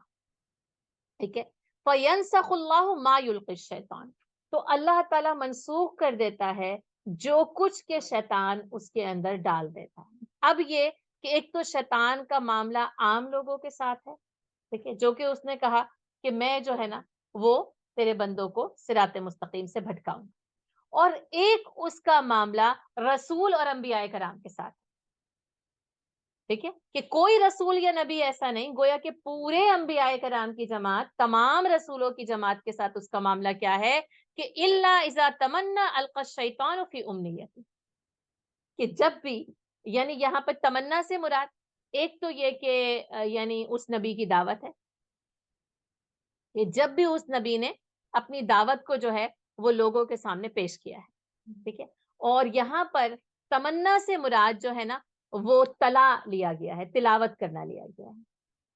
ٹھیک ہے. فَيَنْسَخُ اللَّهُ مَا يُلْقِي الشَّيْطَانُ, تو اللہ تعالیٰ منسوخ کر دیتا ہے جو کچھ کے شیطان اس کے اندر ڈال دیتا ہے. اب یہ کہ ایک تو شیطان کا معاملہ عام لوگوں کے ساتھ ہے, ٹھیک ہے, جو کہ اس نے کہا کہ میں جو ہے نا وہ تیرے بندوں کو صراط مستقیم سے بھٹکاؤں, اور ایک اس کا معاملہ رسول اور انبیاء کرام کے ساتھ, ٹھیک ہے, کہ کوئی رسول یا نبی ایسا نہیں, گویا کہ پورے انبیاء کرام کی جماعت, تمام رسولوں کی جماعت کے ساتھ اس کا معاملہ کیا ہے کہ الا اذا تمنا القى الشیطان فی امنیتی, کہ جب بھی, یعنی یہاں پر تمنا سے مراد ایک تو یہ کہ یعنی اس نبی کی دعوت ہے, کہ جب بھی اس نبی نے اپنی دعوت کو جو ہے وہ لوگوں کے سامنے پیش کیا ہے, ٹھیک ہے. اور یہاں پر تمنا سے مراد جو ہے نا وہ تلا لیا گیا ہے, تلاوت کرنا لیا گیا ہے,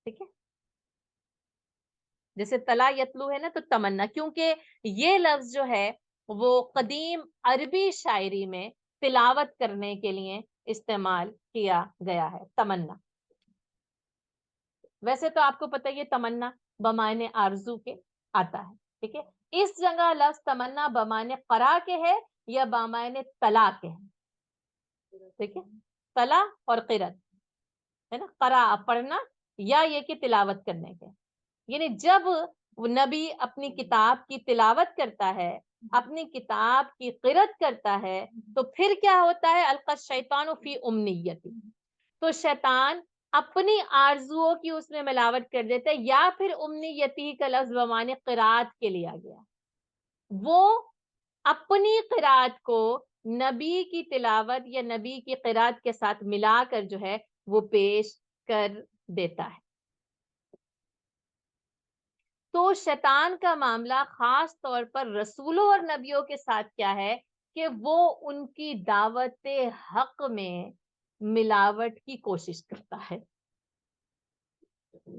ٹھیک ہے. جیسے تلا یتلو ہے نا تو تمنا, کیونکہ یہ لفظ جو ہے وہ قدیم عربی شاعری میں تلاوت کرنے کے لیے استعمال کیا گیا ہے, تمنا. ویسے تو آپ کو پتہ یہ تمنا بمعنی آرزو کے آتا ہے, ٹھیک ہے. اس جگہ لفظ تمنا بمعنی قرا کے ہے یا بمعنی تلا کے ہے, ٹھیک ہے. تلا اور قرت ہے نا, قرا پڑھنا یا یہ کہ تلاوت کرنے کے, یعنی جب نبی اپنی کتاب کی تلاوت کرتا ہے, اپنی کتاب کی قرت کرتا ہے, تو پھر کیا ہوتا ہے, القى الشیطان فی امنیتی, تو شیطان اپنی آرزوؤں کی اس میں ملاوٹ کر دیتا ہے, یا پھر امنیتی کا لفظ بمعنی قرات کے لیا گیا, وہ اپنی قرات کو نبی کی تلاوت یا نبی کی قرات کے ساتھ ملا کر جو ہے وہ پیش کر دیتا ہے. تو شیطان کا معاملہ خاص طور پر رسولوں اور نبیوں کے ساتھ کیا ہے کہ وہ ان کی دعوت حق میں ملاوٹ کی کوشش کرتا ہے.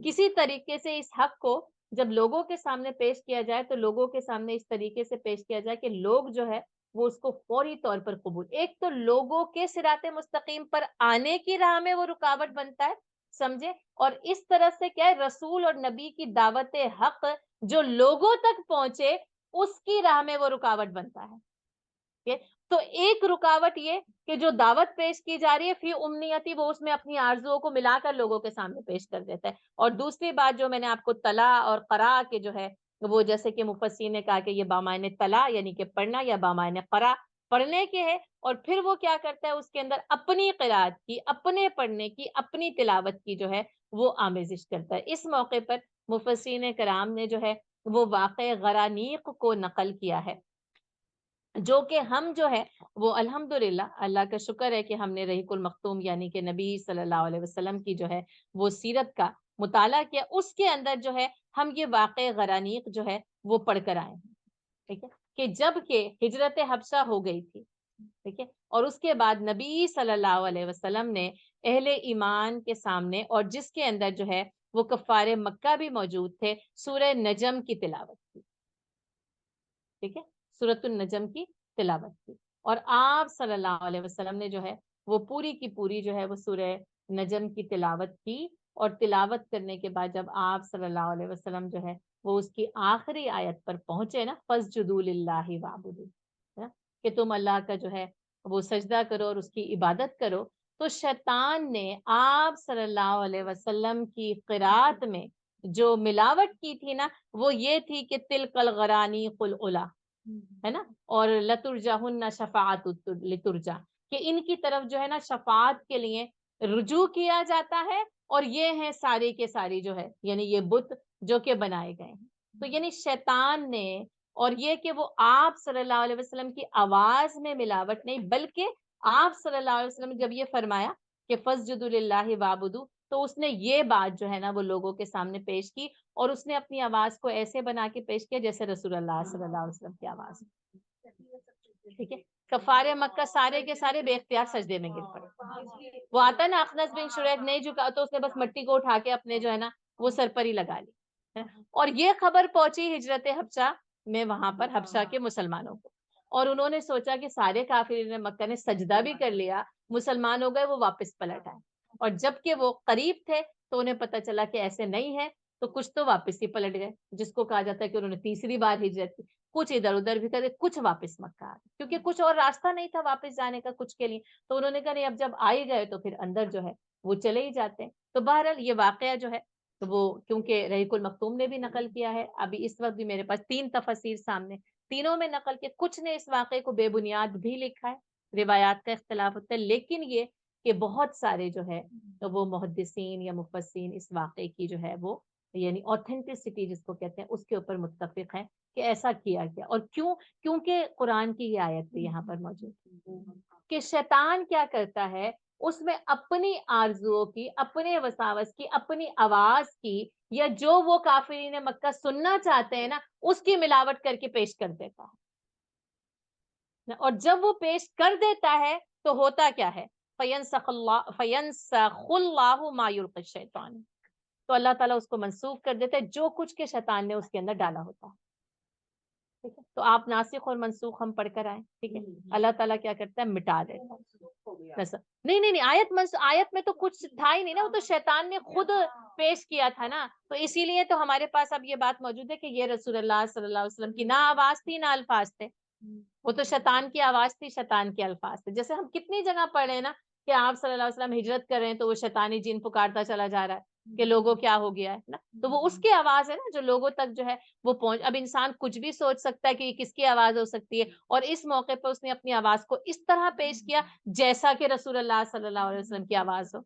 کسی طریقے سے اس حق کو جب لوگوں کے سامنے پیش کیا جائے تو لوگوں کے سامنے اس طریقے سے پیش کیا جائے کہ لوگ جو ہے وہ اس کو فوری طور پر قبول. ایک تو لوگوں کے صراط مستقیم پر آنے کی راہ میں وہ رکاوٹ بنتا ہے, سمجھے, اور اس طرح سے کیا ہے رسول اور نبی کی دعوت حق جو لوگوں تک پہنچے اس کی راہ میں وہ رکاوٹ بنتا ہے. تو ایک رکاوٹ یہ کہ جو دعوت پیش کی جا رہی ہے فی امنیتی وہ اس میں اپنی آرزوؤں کو ملا کر لوگوں کے سامنے پیش کر دیتا ہے. اور دوسری بات جو میں نے آپ کو تلا اور قرا کے جو ہے وہ جیسے کہ مفسرین نے کہا کہ یہ بامعنی تلا یعنی کہ پڑھنا یا بامعنی قرا پڑھنے کے ہے, اور پھر وہ کیا کرتا ہے اس کے اندر اپنی قرات کی, اپنے پڑھنے کی, اپنی تلاوت کی جو ہے وہ آمیزش کرتا ہے. اس موقع پر مفسرین کرام نے جو ہے وہ واقع غرانیق کو نقل کیا ہے, جو کہ ہم جو ہے وہ الحمدللہ اللہ کا شکر ہے کہ ہم نے رحیق المختوم یعنی کہ نبی صلی اللہ علیہ وسلم کی جو ہے وہ سیرت کا مطالعہ کیا. اس کے اندر جو ہے ہم یہ واقع غرانیق جو ہے وہ پڑھ کر آئے ہیں, ٹھیک ہے, کہ جب کہ ہجرت حبشہ ہو گئی تھی, ٹھیک ہے, اور اس کے بعد نبی صلی اللہ علیہ وسلم نے اہل ایمان کے سامنے, اور جس کے اندر جو ہے وہ کفار مکہ بھی موجود تھے, سورہ نجم کی تلاوت کی, ٹھیک ہے, سورۃ النجم کی تلاوت کی. اور آپ صلی اللہ علیہ وسلم نے جو ہے وہ پوری کی پوری جو ہے وہ سورہ نجم کی تلاوت کی, اور تلاوت کرنے کے بعد جب آپ صلی اللہ علیہ وسلم جو ہے وہ اس کی آخری آیت پر پہنچے نا, فَاسْجُدُوا لِلَّهِ وَاعْبُدُوا, کہ تم اللہ کا جو ہے وہ سجدہ کرو اور اس کی عبادت کرو, تو شیطان نے آپ صلی اللہ علیہ وسلم کی قرات میں جو ملاوٹ کی تھی نا وہ یہ تھی کہ تلک الغرانیق العلی, ہے نا, اور لترجہن شفاعت لترجا, کہ ان کی طرف جو ہے نا شفاعت کے لیے رجوع کیا جاتا ہے, اور یہ ہیں ساری کے ساری جو ہے یعنی یہ بت جو کہ بنائے گئے ہیں. تو یعنی شیطان نے, اور یہ کہ وہ آپ صلی اللہ علیہ وسلم کی آواز میں ملاوٹ نہیں, بلکہ آپ صلی اللہ علیہ وسلم جب یہ فرمایا کہ فَاسْجُدُوا لِلَّهِ وَاعْبُدُوا, تو اس نے یہ بات جو ہے نا وہ لوگوں کے سامنے پیش کی, اور اس نے اپنی آواز کو ایسے بنا کے پیش کیا جیسے رسول اللہ صلی اللہ علیہ وسلم کی آواز, ٹھیک ہے. کفار مکہ سارے کے سارے بے اختیار سجدے میں گر پڑے. وہ آتا نا اخنس بن شریح نہیں جھکا تو اس نے بس مٹی کو اٹھا کے اپنے جو ہے نا وہ سر پر ہی لگا لی, اور یہ خبر پہنچی ہجرت حبشہ میں وہاں پر حبشہ کے مسلمانوں کو, اور انہوں نے سوچا کہ سارے کافرین مکہ نے سجدہ بھی کر لیا, مسلمان ہو گئے, وہ واپس پلٹ آئے. اور جب کہ وہ قریب تھے تو انہیں پتہ چلا کہ ایسے نہیں ہے, تو کچھ تو واپس ہی پلٹ گئے, جس کو کہا جاتا ہے کہ انہوں نے تیسری بار ہجرت کی. کچھ ادھر ادھر بھی کرے, کچھ واپس مکہ آ گئے, کیونکہ کچھ اور راستہ نہیں تھا واپس جانے کا کچھ کے لیے, تو انہوں نے کہا نہیں اب جب آئے گئے تو پھر اندر جو ہے وہ چلے ہی جاتے ہیں. تو بہرحال یہ واقعہ جو ہے تو وہ کیونکہ رحیق المختوم نے بھی نقل کیا ہے, ابھی اس وقت بھی میرے پاس 3 تفاسیر سامنے, تینوں میں نقل کے, کچھ نے اس واقعے کو بے بنیاد بھی لکھا ہے, روایات کا اختلاف ہوتا ہے, لیکن یہ کہ بہت سارے جو ہے تو وہ محدثین یا مفسرین اس واقعے کی جو ہے وہ یعنی اوتھینٹسٹی جس کو کہتے ہیں اس کے اوپر متفق ہیں کہ ایسا کیا گیا. اور کیونکہ قرآن کی یہ آیت بھی یہاں پر موجود ہے کہ شیطان کیا کرتا ہے, اس میں اپنی آرزوؤں کی, اپنے وساوس کی, اپنی آواز کی, یا جو وہ کافرین مکہ سننا چاہتے ہیں نا اس کی ملاوٹ کر کے پیش کر دیتا ہے. اور جب وہ پیش کر دیتا ہے تو ہوتا کیا ہے, فَيَنْسَخُ اللَّهُ مَا يُلْقِي الشَّيْطَانُ, تو اللہ تعالیٰ اس کو منسوخ کر دیتا ہے جو کچھ کے شیطان نے اس کے اندر ڈالا ہوتا ہے. ٹھیک ہے, تو آپ ناسخ اور منسوخ ہم پڑھ کر آئیں, ٹھیک ہے, اللہ تعالیٰ کیا کرتا ہے مٹا دیتا ہے. نہیں آیت میں تو کچھ تھا ہی نہیں نا, وہ تو شیطان نے خود پیش کیا تھا نا, تو اسی لیے تو ہمارے پاس اب یہ بات موجود ہے کہ یہ رسول اللہ صلی اللہ علیہ وسلم کی نہ آواز تھی نہ الفاظ تھے, وہ تو شیطان کی آواز تھی, شیطان کے الفاظ تھے. جیسے ہم کتنی جگہ پڑھ رہے ہیں نا کہ آپ صلی اللہ علیہ وسلم ہجرت کر رہے ہیں تو وہ شیطانی جن پکارتا چلا جا رہا ہے کہ لوگوں کیا ہو گیا ہے نا, تو وہ اس کی آواز ہے نا جو لوگوں تک جو ہے وہ پہنچ. اب انسان کچھ بھی سوچ سکتا ہے کہ یہ کس کی آواز ہو سکتی ہے, اور اس موقع پر اس نے اپنی آواز کو اس طرح پیش کیا جیسا کہ رسول اللہ صلی اللہ علیہ وسلم کی آواز ہو.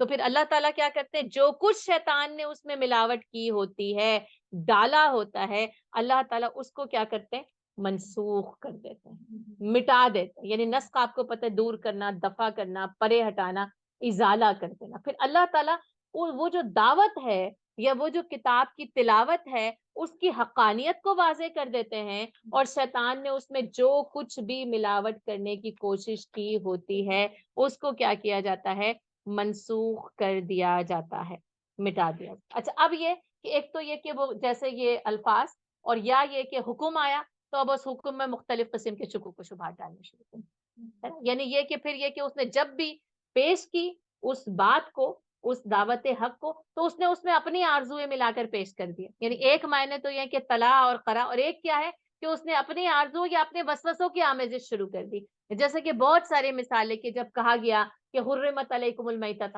تو پھر اللہ تعالیٰ کیا کرتے ہیں, جو کچھ شیطان نے اس میں ملاوٹ کی ہوتی ہے, ڈالا ہوتا ہے, اللہ تعالیٰ اس کو کیا کرتے ہیں منسوخ کر دیتے ہیں، مٹا دیتے ہیں. یعنی نسخ آپ کو پتہ ہے دور کرنا، دفع کرنا، پرے ہٹانا، ازالہ کر دینا. پھر اللہ تعالیٰ وہ جو دعوت ہے یا وہ جو کتاب کی تلاوت ہے اس کی حقانیت کو واضح کر دیتے ہیں، اور شیطان نے اس میں جو کچھ بھی ملاوٹ کرنے کی کوشش کی ہوتی ہے اس کو کیا کیا جاتا ہے؟ منسوخ کر دیا جاتا ہے، مٹا دیا. اچھا اب یہ کہ ایک تو یہ کہ وہ جیسے یہ الفاظ، اور یا یہ کہ حکم آیا تو اب اس حکم میں مختلف قسم کے شکوک و شبہات ڈالنے شروع کر. یعنی یہ کہ پھر یہ کہ اس نے جب بھی پیش کی اس بات کو، اس دعوت حق کو، تو اس نے اس میں اپنی آرزویں ملا کر پیش کر دیا. یعنی ایک معنی تو یہ کہ طلاع اور قرا، اور ایک کیا ہے کہ اس نے اپنی آرزو یا اپنے وسوسوں کی آمیزش شروع کر دی. جیسے کہ بہت ساری مثالیں کہ جب کہا گیا کہ حرمت علیکم المیتۃ،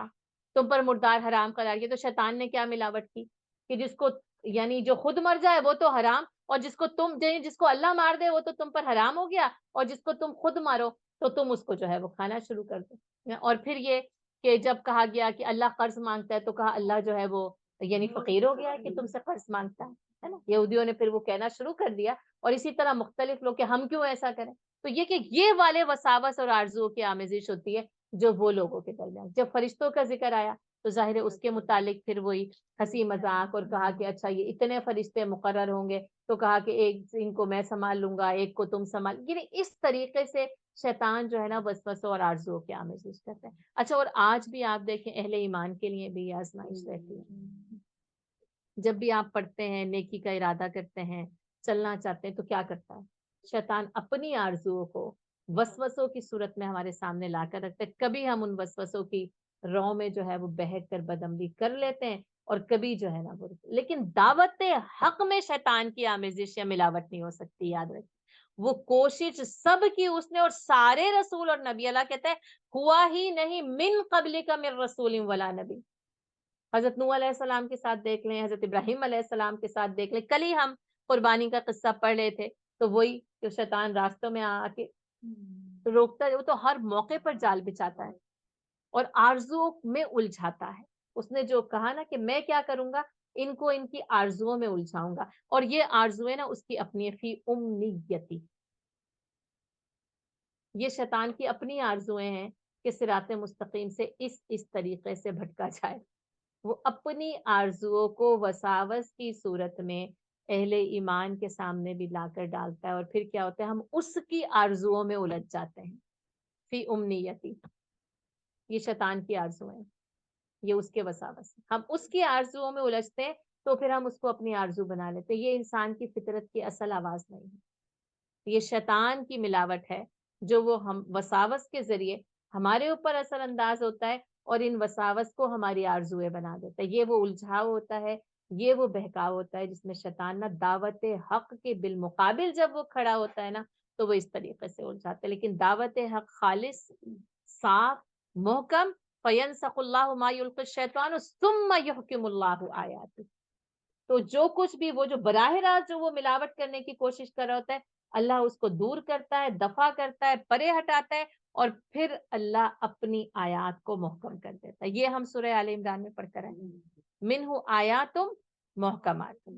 تم پر مردار حرام قرار کیا، تو شیطان نے کیا ملاوٹ کی کہ جس کو یعنی جو خود مر جائے وہ تو حرام، اور جس کو اللہ مار دے وہ تو تم پر حرام ہو گیا، اور جس کو تم خود مارو تو تم اس کو جو ہے وہ کھانا شروع کر دو. اور پھر یہ کہ جب کہا گیا کہ اللہ قرض مانگتا ہے تو کہا اللہ جو ہے وہ یعنی فقیر ہو گیا ہے کہ تم سے قرض مانگتا ہے نا. یہودیوں نے پھر وہ کہنا شروع کر دیا، اور اسی طرح مختلف لوگ کہ ہم کیوں ایسا کریں. تو یہ کہ یہ والے وساوس اور آرزوؤں کی آمیزش ہوتی ہے جو وہ لوگوں کے درمیان. جب فرشتوں کا ذکر آیا تو ظاہر ہے اس کے متعلق پھر وہی ہنسی مذاق، اور کہا کہ اچھا یہ اتنے فرشتے مقرر ہوں گے تو کہا کہ ایک ان کو میں سنبھال لوں گا، ایک کو تم سنبھال. یعنی اس طریقے سے شیطان جو ہے نا وسوسوں اور آرزوؤں کی آمیزش کرتا ہے. اچھا اور آج بھی آپ دیکھیں اہل ایمان کے لیے بھی یہ آزمائش رہتی ہے. جب بھی آپ پڑھتے ہیں، نیکی کا ارادہ کرتے ہیں، چلنا چاہتے ہیں، تو کیا کرتا ہے شیطان؟ اپنی آرزوؤں کو وسوسوں کی صورت میں ہمارے سامنے لا کر رکھتے ہیں. کبھی ہم ان وسوسوں کی رو میں جو ہے وہ بہک کر بدعملی کر لیتے ہیں، اور کبھی جو ہے نا وہ. لیکن دعوت حق میں شیطان کی آمیزش یا ملاوٹ نہیں ہو سکتی، یاد رکھیں. وہ کوشش سب کی اس نے، اور سارے رسول اور نبی، اللہ کہتے ہیں ہوا ہی نہیں من قبل کا من رسول ولا نبی. حضرت نوح علیہ السلام کے ساتھ دیکھ لیں، حضرت ابراہیم علیہ السلام کے ساتھ دیکھ لیں. کل ہی ہم قربانی کا قصہ پڑھ رہے تھے، تو وہی جو شیطان راستوں میں آ کے روکتا ہے، وہ تو ہر موقع پر جال بچھاتا ہے اور آرزو میں الجھاتا ہے. اس نے جو کہا نا کہ میں کیا کروں گا، ان کو ان کی آرزوؤں میں الجھاؤں گا. اور یہ آرزویں نا اس کی اپنی فی امنیتی، یہ شیطان کی اپنی آرزویں ہیں کہ صراط مستقیم سے اس طریقے سے بھٹکا جائے. وہ اپنی آرزوؤں کو وساوس کی صورت میں اہل ایمان کے سامنے بھی لا کر ڈالتا ہے، اور پھر کیا ہوتا ہے ہم اس کی آرزوؤں میں الجھ جاتے ہیں. فی امنیتی، یہ شیطان کی آرزو ہیں، یہ اس کے وساوس. ہم اس کی آرزوؤں میں الجھتے ہیں تو پھر ہم اس کو اپنی آرزو بنا لیتے ہیں. یہ انسان کی فطرت کی اصل آواز نہیں ہے، یہ شیطان کی ملاوٹ ہے جو وہ ہم وساوس کے ذریعے ہمارے اوپر اثر انداز ہوتا ہے، اور ان وساوس کو ہماری آرزویں بنا دیتا ہے. یہ وہ الجھاؤ ہوتا ہے، یہ وہ بہکاؤ ہوتا ہے جس میں شیطان نہ دعوت حق کے بالمقابل جب وہ کھڑا ہوتا ہے نا تو وہ اس طریقے سے الجھاتا ہے. لیکن دعوت حق خالص، صاف، محکم، فینسخ اللہ ما یلقی الشیطان ثم یحکم اللہ آیاتہ. تو جو کچھ بھی وہ جو براہ راست جو وہ ملاوٹ کرنے کی کوشش کر رہا ہوتا ہے، اللہ اس کو دور کرتا ہے، دفع کرتا ہے، پرے ہٹاتا ہے، اور پھر اللہ اپنی آیات کو محکم کر دیتا ہے. یہ ہم سورہ آل عمران میں پڑھ کر ہیں، منہ آیاتم محکمات.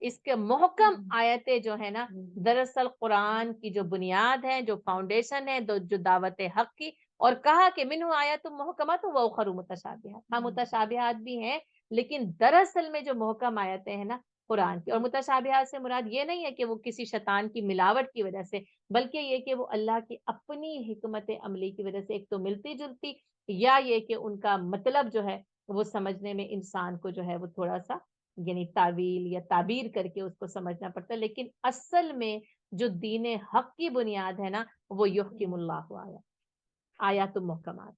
اس کے محکم آیتیں جو ہے نا دراصل قرآن کی جو بنیاد ہے، جو فاؤنڈیشن ہے، جو دعوت حق کی. اور کہا کہ منہ آیاتم محکمات و اخر متشابہات. ہاں متشابہات بھی ہیں، لیکن دراصل میں جو محکم آیتیں ہیں نا قرآن کی. اور متشابہات سے مراد یہ نہیں ہے کہ وہ کسی شیطان کی ملاوٹ کی وجہ سے، بلکہ یہ کہ وہ اللہ کی اپنی حکمت عملی کی وجہ سے ایک تو ملتی جلتی، یا یہ کہ ان کا مطلب جو ہے وہ سمجھنے میں انسان کو جو ہے وہ تھوڑا سا یعنی تعویل یا تعبیر کر کے اس کو سمجھنا پڑتا ہے. لیکن اصل میں جو دین حق کی بنیاد ہے نا وہ یحکم اللہ آیات محکمات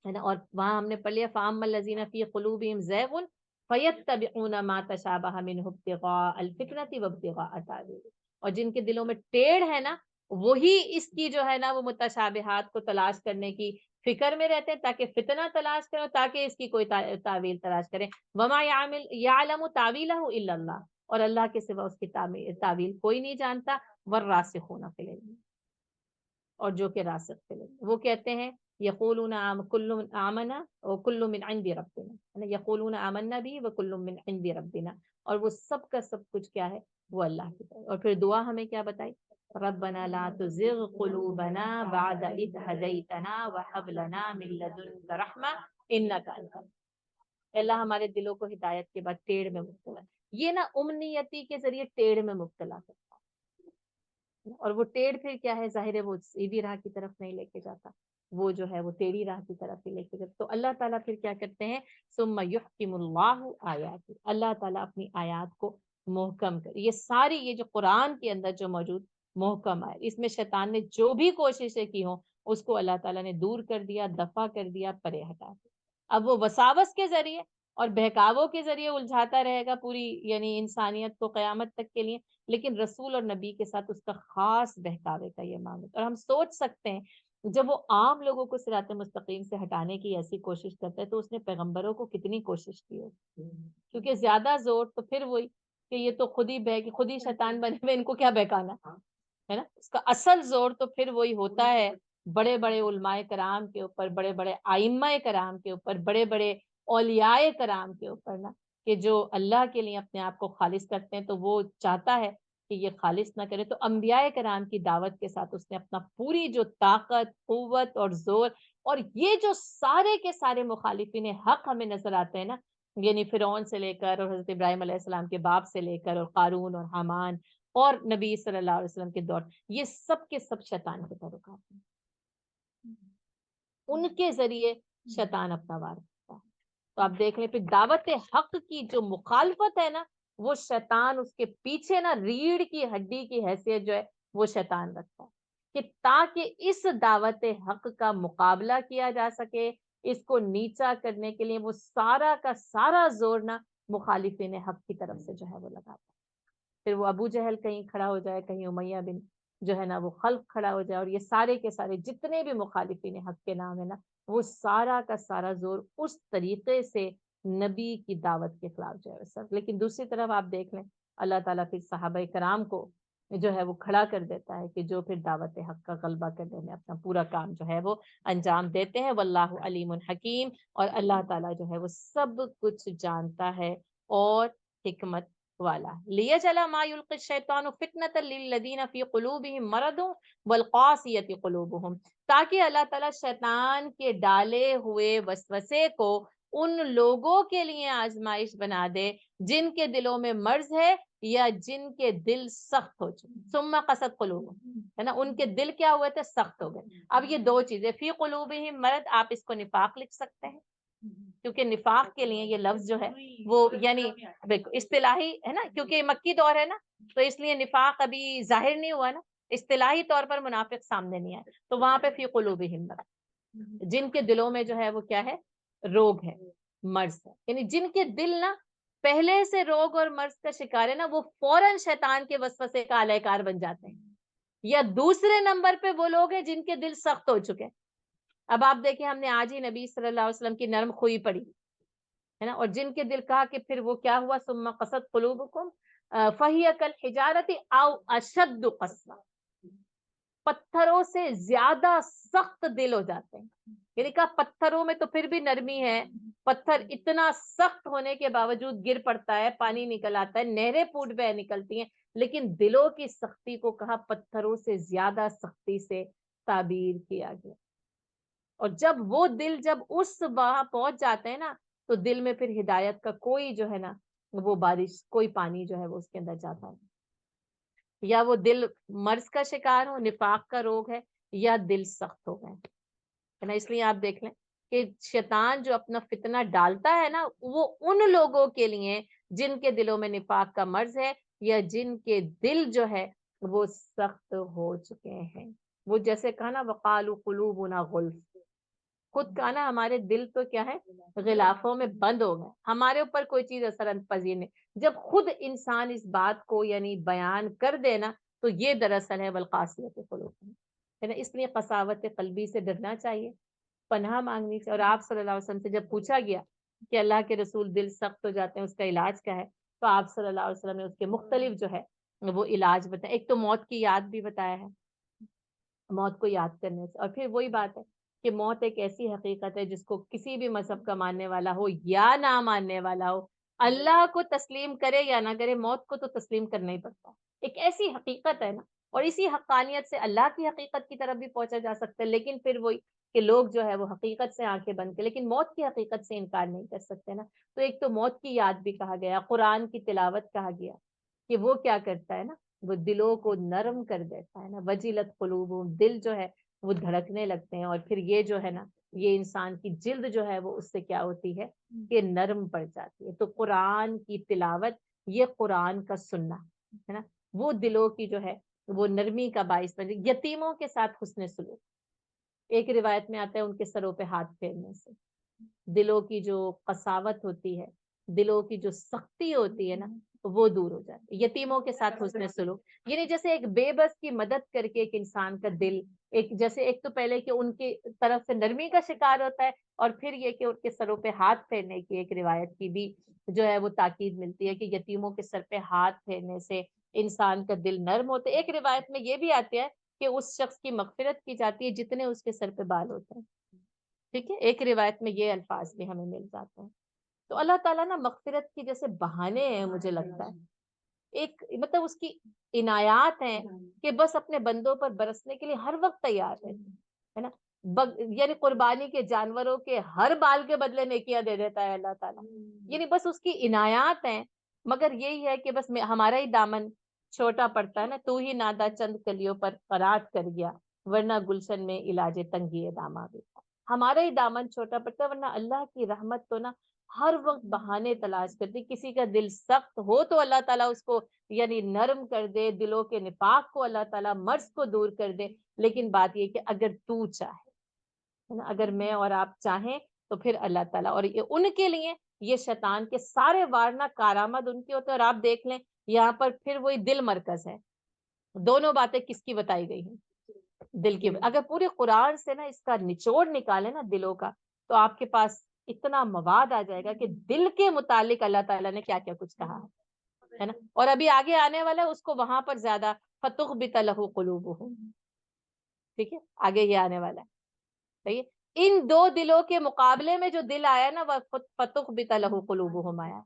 ہے نا. اور وہاں ہم نے پڑھ لیا فَأَمَّا الَّذِينَ فِي قُلُوبِهِمْ زَيْغٌ فَيَتَّبِعُونَ مَا تَشَابَهَ مِنْهُ ابْتِغَاءَ الْفِتْنَةِ وَابْتِغَاءَ تَأْوِيلِهِ. اور جن کے دلوں میں ٹیڑھ ہے نا وہی اس کی جو ہے نا وہ متشابہات کو تلاش کرنے کی فکر میں رہتے ہیں تاکہ فتنہ تلاش کریں، تاکہ اس کی کوئی تعویل تلاش کریں. وَمَا يَعْلَمُ تَأْوِيلَهُ إِلَّا اللَّهُ. اور اللہ کے سوا اس کی تعویل کوئی نہیں جانتا. وَالرَّاسِخُونَ فِي الْعِلْمِ. اور جو کہ راسخ فی العلم، وہ کہتے ہیں یقولون کل آمنا وکل من عند ربنا، یقولون آمنا بھی وکل من عند ربنا. اور وہ سب کا سب کچھ کیا ہے؟ وہ اللہ کی طرف. اور پھر دعا ہمیں کیا بتائی؟ ربنا لا تزغ قلوبنا بعد اذ هديتنا وهب لنا من لدنك رحمة انك انت الوهاب. اللہ ہمارے دلوں کو ہدایت کے بعد ٹیڑھ میں مبتلا، یہ نا امنیتی کے ذریعے ٹیڑھ میں مبتلا کرتا ہے. اور وہ ٹیڑھ پھر کیا ہے؟ ظاہر ہے وہ سیدھی راہ کی طرف نہیں لے کے جاتا، وہ جو ہے وہ ٹیڑھی راہ کی طرف ہی لے کے جاتا. تو اللہ تعالیٰ پھر کیا کرتے ہیں؟ ثم یحکم اللہ آیات، اللہ تعالیٰ اپنی آیات کو محکم کر. یہ ساری یہ جو قرآن کے اندر جو موجود محکم ہے، اس میں شیطان نے جو بھی کوششیں کی ہوں اس کو اللہ تعالیٰ نے دور کر دیا، دفع کر دیا، پرے ہٹا دیا. اب وہ وساوس کے ذریعے اور بہکاووں کے ذریعے الجھاتا رہے گا پوری یعنی انسانیت کو قیامت تک کے لیے، لیکن رسول اور نبی کے ساتھ اس کا خاص بہکاوے کا یہ معاملہ. اور ہم سوچ سکتے ہیں جب وہ عام لوگوں کو صراط مستقیم سے ہٹانے کی ایسی کوشش کرتا ہے تو اس نے پیغمبروں کو کتنی کوشش کی ہوگی. کیونکہ زیادہ زور تو پھر وہی کہ یہ تو خود ہی شیطان بنے ہوئے، ان کو کیا بہکانا ہے نا. اس کا اصل زور تو پھر وہی ہوتا ہے بڑے بڑے علماء کرام کے اوپر، بڑے بڑے ائمہ کرام کے اوپر، بڑے بڑے اولیاء کرام کے اوپر نا، کہ جو اللہ کے لیے اپنے آپ کو خالص کرتے ہیں تو وہ چاہتا ہے کہ یہ خالص نہ کرے. تو انبیاء کرام کی دعوت کے ساتھ اس نے اپنا پوری جو طاقت، قوت اور زور، اور یہ جو سارے کے سارے مخالفین حق ہمیں نظر آتے ہیں نا، یعنی فرعون سے لے کر اور حضرت ابراہیم علیہ السلام کے باپ سے لے کر اور قارون اور حامان اور نبی صلی اللہ علیہ وسلم کے دور، یہ سب کے سب شیطان کے پیروکار ہیں. ان کے ذریعے شیطان اپنا وار کرتا ہے. تو آپ دیکھ لیں پھر دعوت حق کی جو مخالفت ہے نا، وہ شیطان اس کے پیچھے نا ریڑھ کی ہڈی کی حیثیت جو ہے وہ شیطان رکھتا ہے، کہ تاکہ اس دعوت حق کا مقابلہ کیا جا سکے، اس کو نیچا کرنے کے لیے وہ سارا کا سارا زور نا مخالفین حق کی طرف سے جو ہے وہ لگاتا ہے. پھر وہ ابو جہل کہیں کھڑا ہو جائے، کہیں امیہ بن جو ہے نا وہ خلف کھڑا ہو جائے، اور یہ سارے کے سارے جتنے بھی مخالفین حق کے نام ہے نا، وہ سارا کا سارا زور اس طریقے سے نبی کی دعوت کے خلاف جو ہے سر. لیکن دوسری طرف آپ دیکھ لیں اللہ تعالیٰ پھر صحابہ کرام کو جو ہے وہ کھڑا کر دیتا ہے کہ جو پھر دعوت حق کا غلبہ کرنے میں اپنا پورا کام جو ہے وہ انجام دیتے ہیں. واللہ علیم حکیم، اور اللہ تعالیٰ جو ہے وہ سب کچھ جانتا ہے اور حکمت والا. لیجعل ما یلقی الشیطان فتنۃ للذین فی قلوبہم مرض والقاسیۃ قلوبہم، تاکہ اللہ تعالیٰ شیطان کے ڈالے ہوئے وسوسے کو ان لوگوں کے لیے آزمائش بنا دے جن کے دلوں میں مرض ہے یا جن کے دل سخت ہو چکے. ثم قست قلوبہم ہے نا، ان کے دل کیا ہوئے تھے؟ سخت ہو گئے. اب یہ دو چیزیں، فی قلوبہم مرض، آپ اس کو نفاق لکھ سکتے ہیں، کیونکہ نفاق کے لیے یہ لفظ جو ہے وہ یعنی اصطلاحی ہے نا، کیونکہ یہ مکی دور ہے نا، تو اس لیے نفاق ابھی ظاہر نہیں ہوا نا، اصطلاحی طور پر منافق سامنے نہیں آئے. تو وہاں پہ فی قلوبہم مرض، جن کے دلوں میں جو ہے وہ کیا ہے؟ روگ ہے، مرض ہے. یعنی جن کے دل نا پہلے سے روگ اور مرض کا شکار ہے نا، وہ فوراً شیطان کے وسوسے کا اہلِ کار بن جاتے ہیں. یا دوسرے نمبر پہ وہ لوگ ہیں جن کے دل سخت ہو چکے. اب آپ دیکھیں ہم نے آج ہی نبی صلی اللہ علیہ وسلم کی نرم خوئی پڑھی ہے نا، اور جن کے دل کہا کہ پھر وہ کیا ہوا؟ ثم قست قلوبکم فہی کالحجارۃ او اشد قسوہ، پتھروں سے زیادہ سخت دل ہو جاتے ہیں. یعنی کہا پتھروں میں تو پھر بھی نرمی ہے، پتھر اتنا سخت ہونے کے باوجود گر پڑتا ہے، پانی نکل آتا ہے، نہریں پھوٹ بہ نکلتی ہیں، لیکن دلوں کی سختی کو کہا پتھروں سے زیادہ سختی سے تعبیر کیا گیا. اور جب وہ دل جب اس وہاں پہنچ جاتے ہیں نا، تو دل میں پھر ہدایت کا کوئی جو ہے نا وہ بارش، کوئی پانی جو ہے وہ اس کے اندر جاتا ہے. یا وہ دل مرض کا شکار ہو، نفاق کا روگ ہے، یا دل سخت ہو گئے ہے نا. اس لیے آپ دیکھ لیں کہ شیطان جو اپنا فتنہ ڈالتا ہے نا، وہ ان لوگوں کے لیے جن کے دلوں میں نفاق کا مرض ہے یا جن کے دل جو ہے وہ سخت ہو چکے ہیں. وہ جیسے کہا نا وقالوا قلوبنا غلف، خود کہا نا ہمارے دل تو کیا ہے؟ غلافوں میں بند ہو گئے، ہمارے اوپر کوئی چیز اثر پذیر نہیں. جب خود انسان اس بات کو یعنی بیان کر دینا تو یہ دراصل ہے والقاسیۃ قلوبہم ہے نا. اس لیے قساوت قلبی سے ڈرنا چاہیے، پناہ مانگنی چاہیے. اور آپ صلی اللہ علیہ وسلم سے جب پوچھا گیا کہ اللہ کے رسول دل سخت ہو جاتے ہیں اس کا علاج کیا ہے، تو آپ صلی اللہ علیہ وسلم نے اس کے مختلف جو ہے وہ علاج بتایا. ایک تو موت کی یاد بھی بتایا ہے، موت کو یاد کرنے سے. اور پھر وہی بات ہے کہ موت ایک ایسی حقیقت ہے جس کو کسی بھی مذہب کا ماننے والا ہو یا نہ ماننے والا ہو اللہ کو تسلیم کرے یا نہ کرے، موت کو تو تسلیم کرنا ہی پڑتا ہے. ایک ایسی حقیقت ہے نا، اور اسی حقانیت سے اللہ کی حقیقت کی طرف بھی پہنچا جا سکتا ہے. لیکن پھر وہی کہ لوگ جو ہے وہ حقیقت سے آنکھیں بند کے، لیکن موت کی حقیقت سے انکار نہیں کر سکتے نا. تو ایک تو موت کی یاد بھی کہا گیا، قرآن کی تلاوت کہا گیا کہ وہ کیا کرتا ہے نا، وہ دلوں کو نرم کر دیتا ہے نا. وجلت قلوبہم، دل جو ہے وہ دھڑکنے لگتے ہیں. اور پھر یہ جو ہے نا، یہ انسان کی جلد جو ہے وہ اس سے کیا ہوتی ہے کہ نرم پڑ جاتی ہے. تو قرآن کی تلاوت، یہ قرآن کا سننا ہے نا، وہ دلوں کی جو ہے وہ نرمی کا باعث بن. یتیموں کے ساتھ حسن سلوک، ایک روایت میں آتا ہے ان کے سروں پہ ہاتھ پھیرنے سے دلوں کی جو قساوت ہوتی ہے، دلوں کی جو سختی ہوتی ہے نا، وہ دور ہو جاتی ہے. یتیموں کے ساتھ حسن سلوک، یعنی جیسے ایک بے بس کی مدد کر کے ایک انسان کا دل، ایک جیسے ایک تو پہلے کہ ان کی طرف سے نرمی کا شکار ہوتا ہے، اور پھر یہ کہ ان کے سروں پہ ہاتھ پھیرنے کی ایک روایت کی بھی جو ہے وہ تاکید ملتی ہے کہ یتیموں کے سر پہ ہاتھ پھیرنے سے انسان کا دل نرم ہوتا ہے. ایک روایت میں یہ بھی آتی ہے کہ اس شخص کی مغفرت کی جاتی ہے جتنے اس کے سر پہ بال ہوتے ہیں. ٹھیک ہے، ایک روایت میں یہ الفاظ بھی ہمیں مل جاتے ہیں. تو اللہ تعالیٰ نا مغفرت کی جیسے بہانے ہیں، مجھے لگتا ہے ایک مطلب اس کی عنایات ہیں کہ بس اپنے بندوں پر برسنے کے لیے ہر وقت تیار ہے نا. یعنی قربانی کے جانوروں کے ہر بال کے بدلے نیکیاں دے دیتا ہے اللہ تعالیٰ. یعنی بس اس کی عنایات ہیں. مگر یہی ہے کہ بس ہمارا ہی دامن چھوٹا پڑتا ہے نا. تو ہی نادا چند کلیوں پر قرات کر گیا، ورنہ گلشن میں علاج تنگی داما بھی تھا. ہمارا ہی دامن چھوٹا پڑتا ہے، ورنہ اللہ کی رحمت تو نا ہر وقت بہانے تلاش کرتی. کسی کا دل سخت ہو تو اللہ تعالیٰ اس کو یعنی نرم کر دے، دلوں کے نفاق کو اللہ تعالیٰ مرض کو دور کر دے. لیکن بات یہ کہ اگر تو چاہے، اگر میں اور آپ چاہیں تو پھر اللہ تعالیٰ، اور یہ ان کے لیے یہ شیطان کے سارے وارنا کارآمد ان کے ہوتے ہیں. اور آپ دیکھ لیں یہاں پر پھر وہی دل مرکز ہے. دونوں باتیں کس کی بتائی گئی ہیں؟ دل کی. اگر پورے قرآن سے نا اس کا نچوڑ نکالے نا دلوں کا، تو آپ کے پاس اتنا مواد آ جائے گا کہ دل کے متعلق اللہ تعالیٰ نے کیا کیا کچھ کہا ہے نا. اور ابھی آگے آنے والا ہے اس کو وہاں پر زیادہ فَتُخْبِتَ لَهُ قُلُوبُهُمْ. ٹھیک ہے، آگے یہ آنے والا ہے. صحیح. ان دو دلوں کے مقابلے میں جو دل آیا نا وہ فَتُخْبِتَ لَهُ قُلُوبُهُمْ آیا.